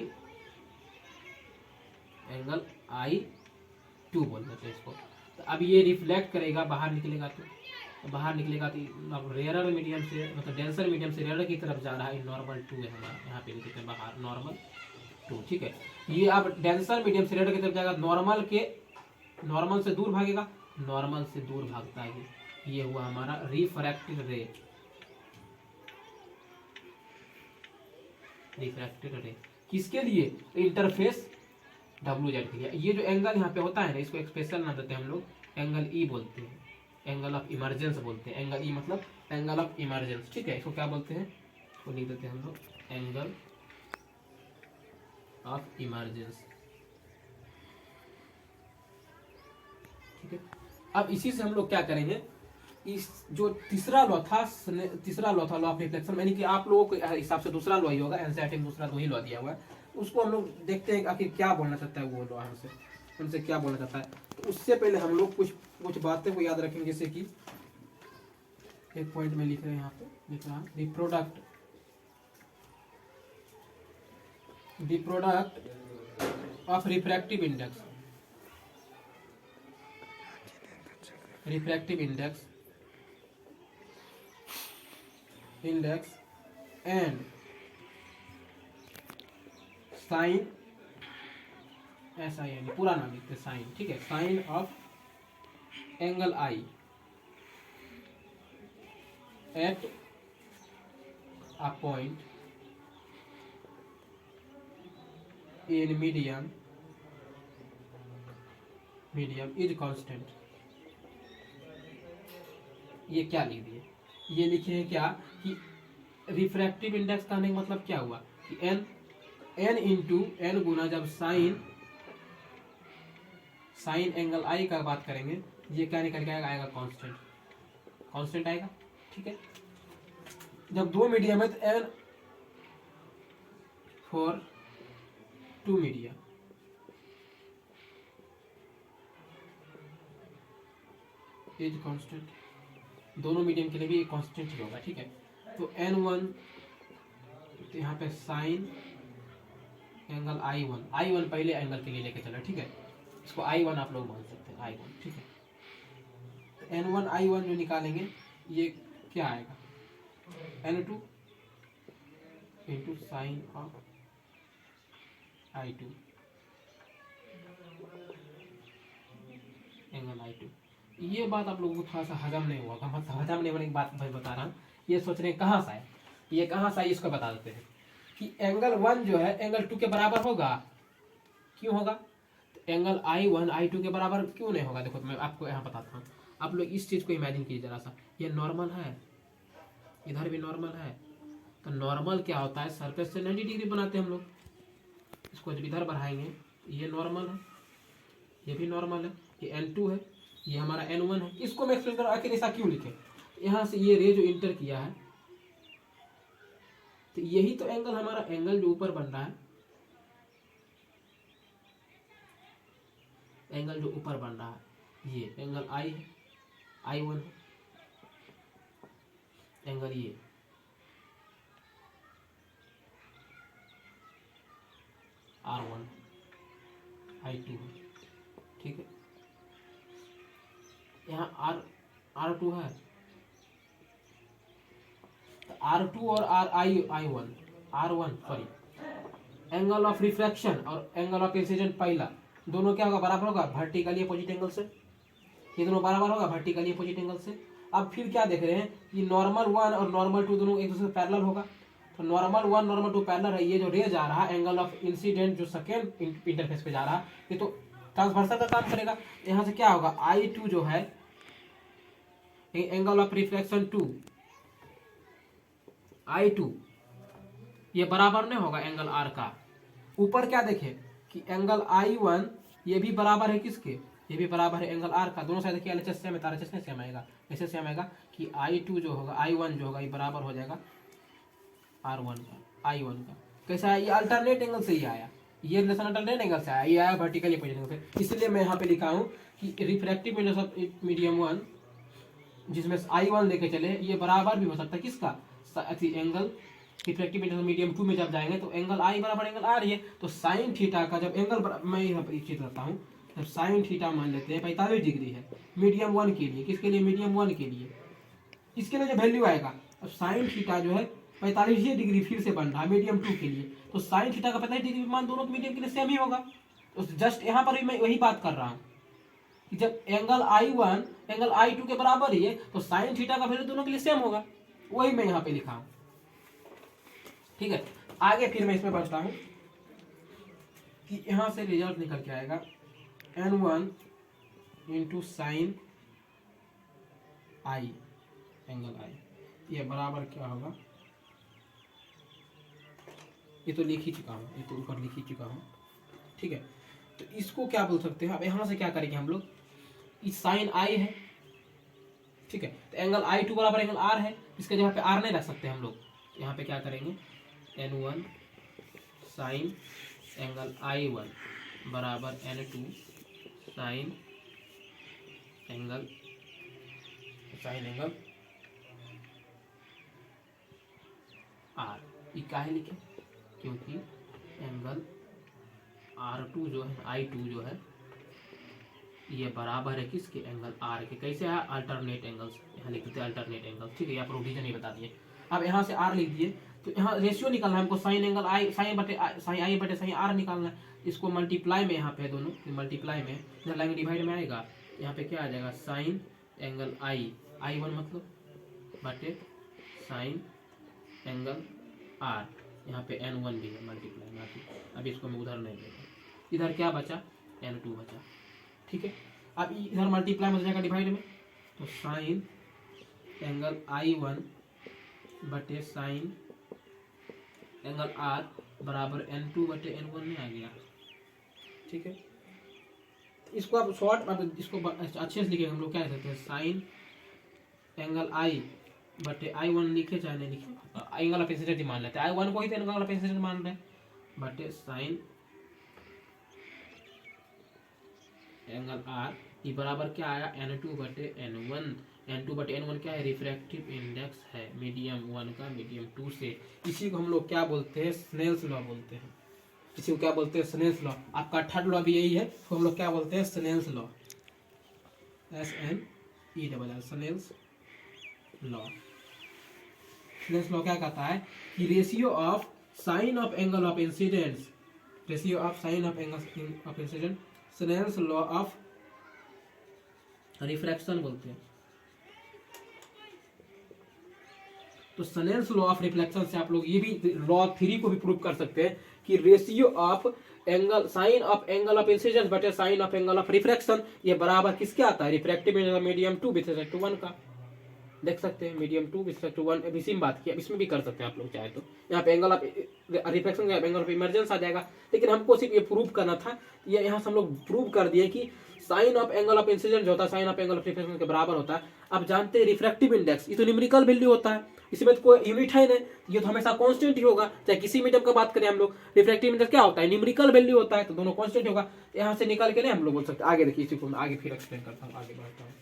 एंगल I2 बोल देते हैं इसको। तो अब ये रिफ्लेक्ट करेगा, बाहर निकलेगा, तो बाहर निकलेगा तो रेयर मीडियम से, मतलब डेंसर मीडियम से रेयर की तरफ जा रहा है, नॉर्मल 2 है हमारा, यहाँ पे लिखते हैं बाहर नॉर्मल 2, ठीक है। ये अब डेंसर मीडियम से रेयर की तरफ जाएगा, नॉर्मल से दूर भागेगा, नॉर्मल से दूर भागता है, ये हुआ हमारा रिफ्रैक्टेड रे, रिफ्रैक्टेड रे किसके लिए, इंटरफेस डब्ल्यू जेड के लिए। ये जो एंगल यहाँ पे होता है ना, इसको एक स्पेशल नाम देते हैं हम लोग, एंगल ई बोलते हैं, एंगल ऑफ इमरजेंस बोलते हैं, एंगल ई मतलब एंगल ऑफ इमरजेंस, ठीक है। इसको क्या बोलते हैं, इसको लिख देते हैं हम लोग एंगल ऑफ इमरजेंस, ठीक है। अब इसी से हम लोग क्या करेंगे, इस जो तीसरा लॉ था लॉ ऑफ रिफ्लेक्शन, यानी कि आप लोगों के हिसाब से दूसरा लॉ ही होगा, एनसीईआरटी में दूसरा वही लॉ दिया हुआ है, उसको हम लोग देखते हैं आखिर क्या बोलना चाहता है वो लॉ, हमसे क्या बोलना चाहता है। तो उससे पहले हम लोग कुछ बातें को याद रखेंगे, जैसे कि एक पॉइंट में लिख रहे हैं, यहाँ पे लिख रहा है the product of refractive index and sine, ऐसा यानी पूरा नाम लिखते साइन, ठीक है, sine of angle I at a point in medium is constant. ये क्या लिख दिए, ये लिखे हैं क्या कि रिफ्रैक्टिव इंडेक्स कहने का मतलब क्या हुआ कि n इंटू एन गुना जब साइन एंगल आई का बात करेंगे, ये क्या निकल के आएगा कांस्टेंट आएगा, ठीक है। जब 2 मीडियम है तो n for 2 medium is constant, दोनों मीडियम के लिए भी कांस्टेंट ही होगा, ठीक है। तो n1, तो यहाँ पे साइन एंगल I1 पहले एंगल के लिए लेके चलो, ठीक है, इसको I1 आप लोग मान सकते हैं, I1, ठीक है। तो N1 I1 जो निकालेंगे, ये क्या आएगा, N2 into sine of I2 angle I2, ये बात आप लोगों को थोड़ा सा हजम नहीं हुआ, हजम नहीं होने की बात भाई बता रहा हूँ। ये सोच रहे हैं कहाँ से आए, ये कहाँ से आए, इसको बता देते हैं कि एंगल 1 जो है एंगल 2 के बराबर होगा। क्यों होगा? तो एंगल I1 I2 के बराबर क्यों नहीं होगा? देखो मैं आपको यहाँ बताता हूँ, आप लोग इस चीज़ को इमेजिन कीजिए जरा सा। ये नॉर्मल है, इधर भी नॉर्मल है, तो नॉर्मल क्या होता है, सरफेस से 90 डिग्री बनाते हैं हम लोग। इसको जब इधर बढ़ाएंगे, ये नॉर्मल है, ये भी नॉर्मल है, ये N2 है, ये हमारा N1 है। इसको मैं एक्सप्लेन करूँ आखिर ऐसा क्यों लिखे। यहाँ से ये रे जो इंटर किया है, तो यही तो एंगल हमारा, एंगल जो ऊपर बन रहा है, एंगल जो ऊपर बन रहा है ये एंगल I है, I1 है, एंगल ये R1 I2 है, ठीक है। यहाँ R2 है, तो R2 और R1 sorry, angle of refraction और एंगल ऑफ इंसिडेंट पहला दोनों क्या होगा, बराबर होगा वर्टिकली अपोजिट एंगल से। ये दोनों बराबर होगा वर्टिकली अपोजिट एंगल से। अब फिर क्या देख रहे हैं कि नॉर्मल 1 और नॉर्मल 2 दोनों एक दूसरे से पैरेलल होगा, तो नॉर्मल 1 नॉर्मल 2 पैरेलल है। ये जो रे जा रहा है एंगल ऑफ इंसिडेंट जो सेकेंड इंटरफेस पे जा रहा है, ये तो ट्रांसवर्सल का काम करेगा। यहाँ से क्या होगा, I2 जो है एंगल ऑफ रिफ्लेक्शन 2 I2 ये बराबर नहीं होगा एंगल R का। ऊपर क्या देखें कि एंगल I1 ये भी बराबर है किसके, ये भी बराबर है एंगल R का। दोनों साइड देखिए LHS सेम है, तार HH सेम आएगा, ऐसे सेम आएगा कि I2 जो होगा I1 जो होगा ये बराबर हो जाएगा R1 का, I1 का। कैसा है, ये अल्टरनेट एंगल से ही आया, ये रिलेशन अल्टरनेट एंगल से आया, ये आया वर्टिकली अपोजिट एंगल से। इसलिए मैं यहाँ पे लिखा हूँ कि रिफ्रैक्टिव इंडेक्स ऑफ मीडियम 1 जिसमें I1 लेके चले, ये बराबर भी हो सकता है किसका, angle refractive index of medium 2 में जब जाएंगे तो एंगल I बराबर एंगल R है। तो साइन थीटा का जब एंगल मैं यहाँ पर एक चीज करता हूँ, जब साइन थीटा मान लेते हैं 45 डिग्री है मीडियम 1 के लिए, किसके लिए, मीडियम 1 के लिए, इसके लिए जो वैल्यू आएगा, अब साइन थीटा जो है 45 डिग्री फिर से बन रहा है मीडियम 2 के लिए, तो साइन थीटा का 45 डिग्री मान दोनों मीडियम के लिए सेम ही होगा। तो जस्ट यहाँ पर भी मैं वही बात कर रहा हूँ कि जब एंगल I1 एंगल I2 के बराबर ही है तो साइन थीटा का वैल्यू दोनों के लिए सेम होगा, वही मैं यहाँ पे लिखा हूँ, ठीक है। आगे फिर मैं इसमें बढ़ता हूँ कि यहाँ से रिजल्ट निकल के आएगा N1 into sine I angle I, ये बराबर क्या होगा, ये तो लिख ही चुका हूँ, ये तो ऊपर लिख ही चुका हूँ, ठीक है। तो इसको क्या बोल सकते हैं, अब यहाँ से क्या करेंगे हम लोग, इस साइन I है, ठीक है, तो एंगल I2 बराबर एंगल R है, इसके जगह पे R नहीं रख सकते हम लोग, यहाँ पे क्या करेंगे N1 साइन एंगल I1 बराबर N2 साइन एंगल R। ये काहे लिखे, क्योंकि एंगल R2 जो है I2 जो है ये बराबर है किसके, एंगल R के। कैसे है, अल्टरनेट एंगल्स, यहाँ लिख देते हैं अल्टरनेट एंगल, ठीक है, यहाँ पर रीजन ही बता दिए। अब यहाँ से R लिख दिए, तो यहाँ रेशियो निकालना है हमको, sine angle I sine I बटे साइन R निकालना है। इसको मल्टीप्लाई में यहाँ पे दोनों मल्टीप्लाई में इधर लाएंगे, डिवाइड में आएगा, यहाँ पे क्या आ जाएगा साइन एंगल I1 मतलब बटे साइन एंगल R, यहाँ पे N1 भी है मल्टीप्लाई में। अभी इसको मैं उधर नहीं देगा, इधर क्या बचा N2 बचा, ठीक है। अब इधर मल्टीप्लाई में हो जाएगा डिवाइड में, तो साइन एंगल I1 बटे साइन एंगल R बराबर N2 बटे N1 में आ गया, ठीक है। इसको आप शॉर्ट, अब इसको अच्छे से लिखेंगे हम लोग, क्या लिख सकते हैं साइन एंगल I बटे I1 लिखे चाहे नहीं लिखे, एंगल ऑफ इंसिडेंट मान लेते हैं, I1 को ही तो एंगल ऑफ इंसिडेंट मान रहे हैं, बटे साइन एंगल R, ये बराबर क्या आया N2 बटे N1। N2 बटे N1 क्या है, रिफ्रैक्टिव इंडेक्स है मीडियम 1 का मीडियम 2 से। इसी को हम लोग क्या बोलते हैं, स्नेल्स लॉ बोलते हैं। इसी को क्या बोलते हैं, स्नेल्स लॉ। आपका थर्ड लॉ भी यही है, तो हम लोग क्या बोलते हैं, Snell's law, SNELL, Snell's law. Snell's law क्या कहता है कि ratio of sine of angle of incidence, ratio of sine of angle of incident, Snell's law of refraction बोलते हैं। तो स्नेल्स लॉ ऑफ रिफ्लेक्शन से आप लोग ये भी लॉ 3 को भी प्रूव कर सकते हैं कि ratio of angle sine of angle of incidence बटे sine of angle of refraction ये बराबर किसके आता है, refractive medium 2 with respect to 1 का। देख सकते हैं मीडियम 2 विथ रिस्पेक्ट टू 1, अब इसी में बात किया, इसमें भी कर सकते हैं आप लोग चाहे तो। यहाँ पे एंगल ऑफ रिफ्रैक्शन का एंगल ऑफ इमर्जेंस आ जाएगा, लेकिन हमको सिर्फ ये प्रूव करना था। ये यहाँ से हम लोग प्रूव कर दिए कि sine of angle of incidence जो होता है sine of angle of refraction के बराबर होता है। आप जानते हैं रिफ्रैक्टिव इंडेक्स ये तो न्यूमेरिकल वैल्यू होता है, इसमें तो कोई यूनिट है नहीं, ये तो हमेशा कांस्टेंट ही होगा। चाहे किसी मीडियम का बात करें हम लोग, रिफ्रैक्टिव इंडेक्स क्या होता है, न्यूमेरिकल वैल्यू होता है, तो दोनों कांस्टेंट होगा। यहाँ से निकाल के नहीं हम लोग बोल सकते। आगे देखिए, इसी को मैं आगे फिर एक्सप्लेन करता हूँ, आगे बढ़ता हूँ।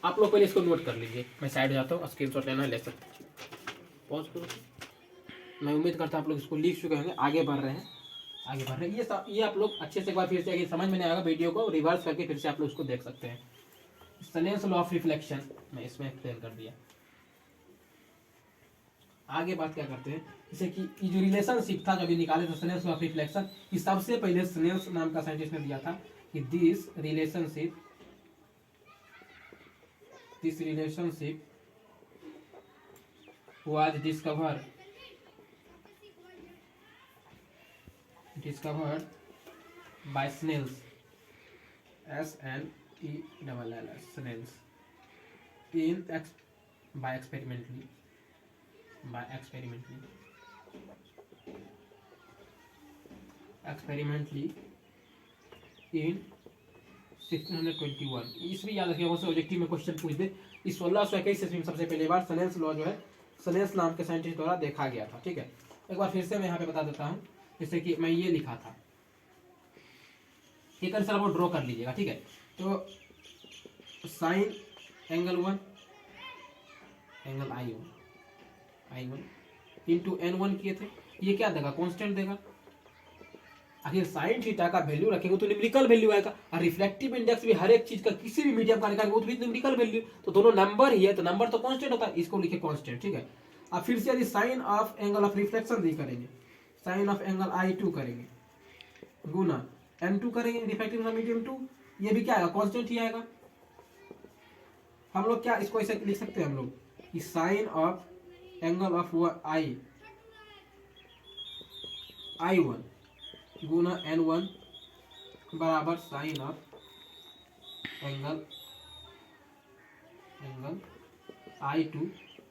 आप लोग पहले इसको नोट कर लीजिए, मैं साइड हो जाता हूँ, स्क्रीनशॉट लेना ले सकते हैं, पॉज करो। मैं उम्मीद करता हूँ आप लोग इसको लिख चुके होंगे, आगे बढ़ रहे हैं, आगे बढ़ रहे हैं। ये आप लोग अच्छे से एक बार फिर से समझ में नहीं आएगा, वीडियो को रिवर्स करके फिर से आप लोग इसको देख सकते हैं। स्नेल्स लॉ ऑफ रिफ्लेक्शन मैं इसमें एक्सप्लेन कर दिया। आगे बात क्या करते हैं, जैसे कि ये जो रिलेशनशिप था जो अभी निकाले थे स्नेल्स लॉ ऑफ रिफ्लेक्शन, ये सबसे पहले स्नेल्स नाम का साइंटिस्ट ने दिया था कि this relationship was discovered by Snells, SNELLS, Snells, by experimentally in 1621। इसमें याद रखिएगा, उससे ऑब्जेक्टिव में क्वेश्चन पूछ दे। इस 1621 ईस्वी में सबसे पहली बार स्नेल्स लॉ जो है स्नेल्स नाम के साइंटिस्ट द्वारा देखा गया था। ठीक है, एक बार फिर से मैं यहाँ पे बता देता हूँ, जैसे कि मैं ये लिखा था, एक आंसर आप ड्रॉ कर लीजिएगा। ठीक है, तो sign angle 1 angle I1 into N1 किए थे, ये क्या देगा, कांस्टेंट देगा। आखिर साइन थीटा का वैल्यू रखेंगे तो न्यूमेरिकल वैल्यू आएगा, और रिफ्लेक्टिव इंडेक्स भी हर एक चीज का किसी भी मीडियम का निकालेंगे वो भी न्यूमेरिकल वैल्यू, तो दोनों नंबर ही है, तो नंबर तो कांस्टेंट होता है, इसको लिखे कांस्टेंट। ठीक है, अब फिर से यदि sine of angle of reflection भी करेंगे, साइन ऑफ एंगल I2 करेंगे गुना N2 करेंगे, रिफ्लेक्टिव मीडियम 2, ये भी क्या आएगा, कांस्टेंट ही आएगा। हम लोग क्या इसको ऐसे लिख सकते हैं हम लोग कि sine of angle of I1 गुना N1 बराबर sign of angle I2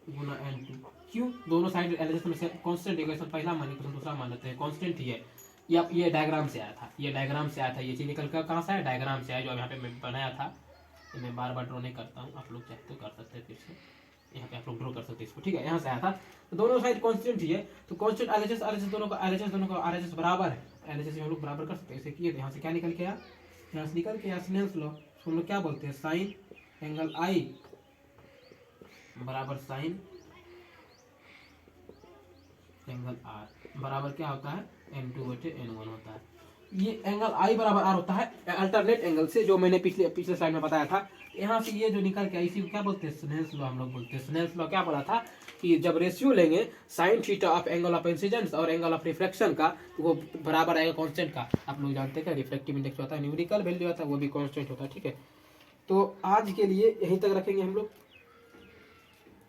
Guna N2। क्यों, दोनों साइड एलिजेशन में से कांस्टेंट इक्वेशन पहला मान इक्वेशन दूसरा मान लेते हैं, कांस्टेंट ही है। ये डायग्राम से आया था, ये चीज निकल कर कहाँ से आया, डायग्राम से आया, जो यहाँ पे मैं बनाया था। मैं बार बार ड्रॉ नहीं करता हूँ, आप लोग चाहे तो कर सकते हैं, फिर से यहाँ पे आप लोग ड्रॉ कर सकते हैं इसको। ठीक है, यहाँ से आया था, तो दोनों साइड कांस्टेंट ही है, तो कांस्टेंट एलएचएस दोनों का एलएचएस बराबर है, एलएचएस हम लोग बराबर कर सकते हैं। ऐसे किए थे, यहाँ से क्या निकल के आया, यहाँ से निकल के आया स्नेल्स लॉ, हम लोग क्या बोलते हैं, साइन एंगल I बराबर साइन एंगल R बराबर क्या होता है, N2 बटे N1 होता है। ये एंगल I बराबर R होता है अल्टरनेट एंगल से, जो मैंने पिछले स्लाइड में बताया था। यहाँ से ये जो निकल के इसी को क्या बोलते हैं, स्नेल्स लॉ हम लोग बोलते हैं। स्नेल्स लॉ क्या बोला था कि जब रेशियो लेंगे sine theta of angle of incidence और एंगल ऑफ रिफ्लेक्शन का, तो वो बराबर आएगा कांस्टेंट का। आप लोग जानते हैं रिफ्लेक्टिव इंडेक्स होता है, न्यूमेरिकल वैल्यू होता है, वो भी कांस्टेंट होता है। ठीक है, तो आज के लिए यहीं तक रखेंगे, हम लोग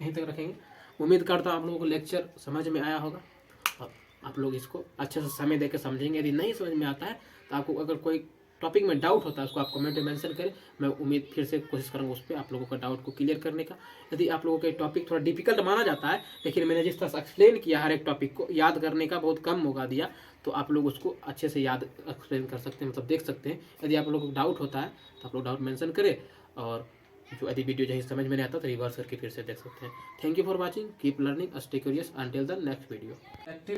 यहीं तक रखेंगे। उम्मीद करता हूँ आप लोगों को लेक्चर समझ में आया होगा, आप लोग इसको अच्छे से समय देकर समझेंगे। यदि नहीं समझ में आता है तो आपको अगर कोई टॉपिक में डाउट होता है उसको आप कमेंट में मेंशन करें, मैं उम्मीद फिर से कोशिश करूँगा उस पर आप लोगों का डाउट को क्लियर करने का। यदि आप लोगों का टॉपिक थोड़ा डिफिकल्ट माना जाता है, लेकिन मैंने जिस तरह से एक्सप्लेन किया हर एक टॉपिक को याद करने का बहुत कम मौका दिया, तो आप लोग उसको अच्छे से याद एक्सप्लेन कर सकते हैं, मतलब देख सकते हैं। यदि आप लोगों को डाउट होता है तो आप लोग डाउट मेंशन करें, और जो यदि वीडियो जहीं समझ में नहीं आता तो रिवर्स करके फिर से देख सकते हैं। Thank you for watching, keep learning, stay curious, until the next video.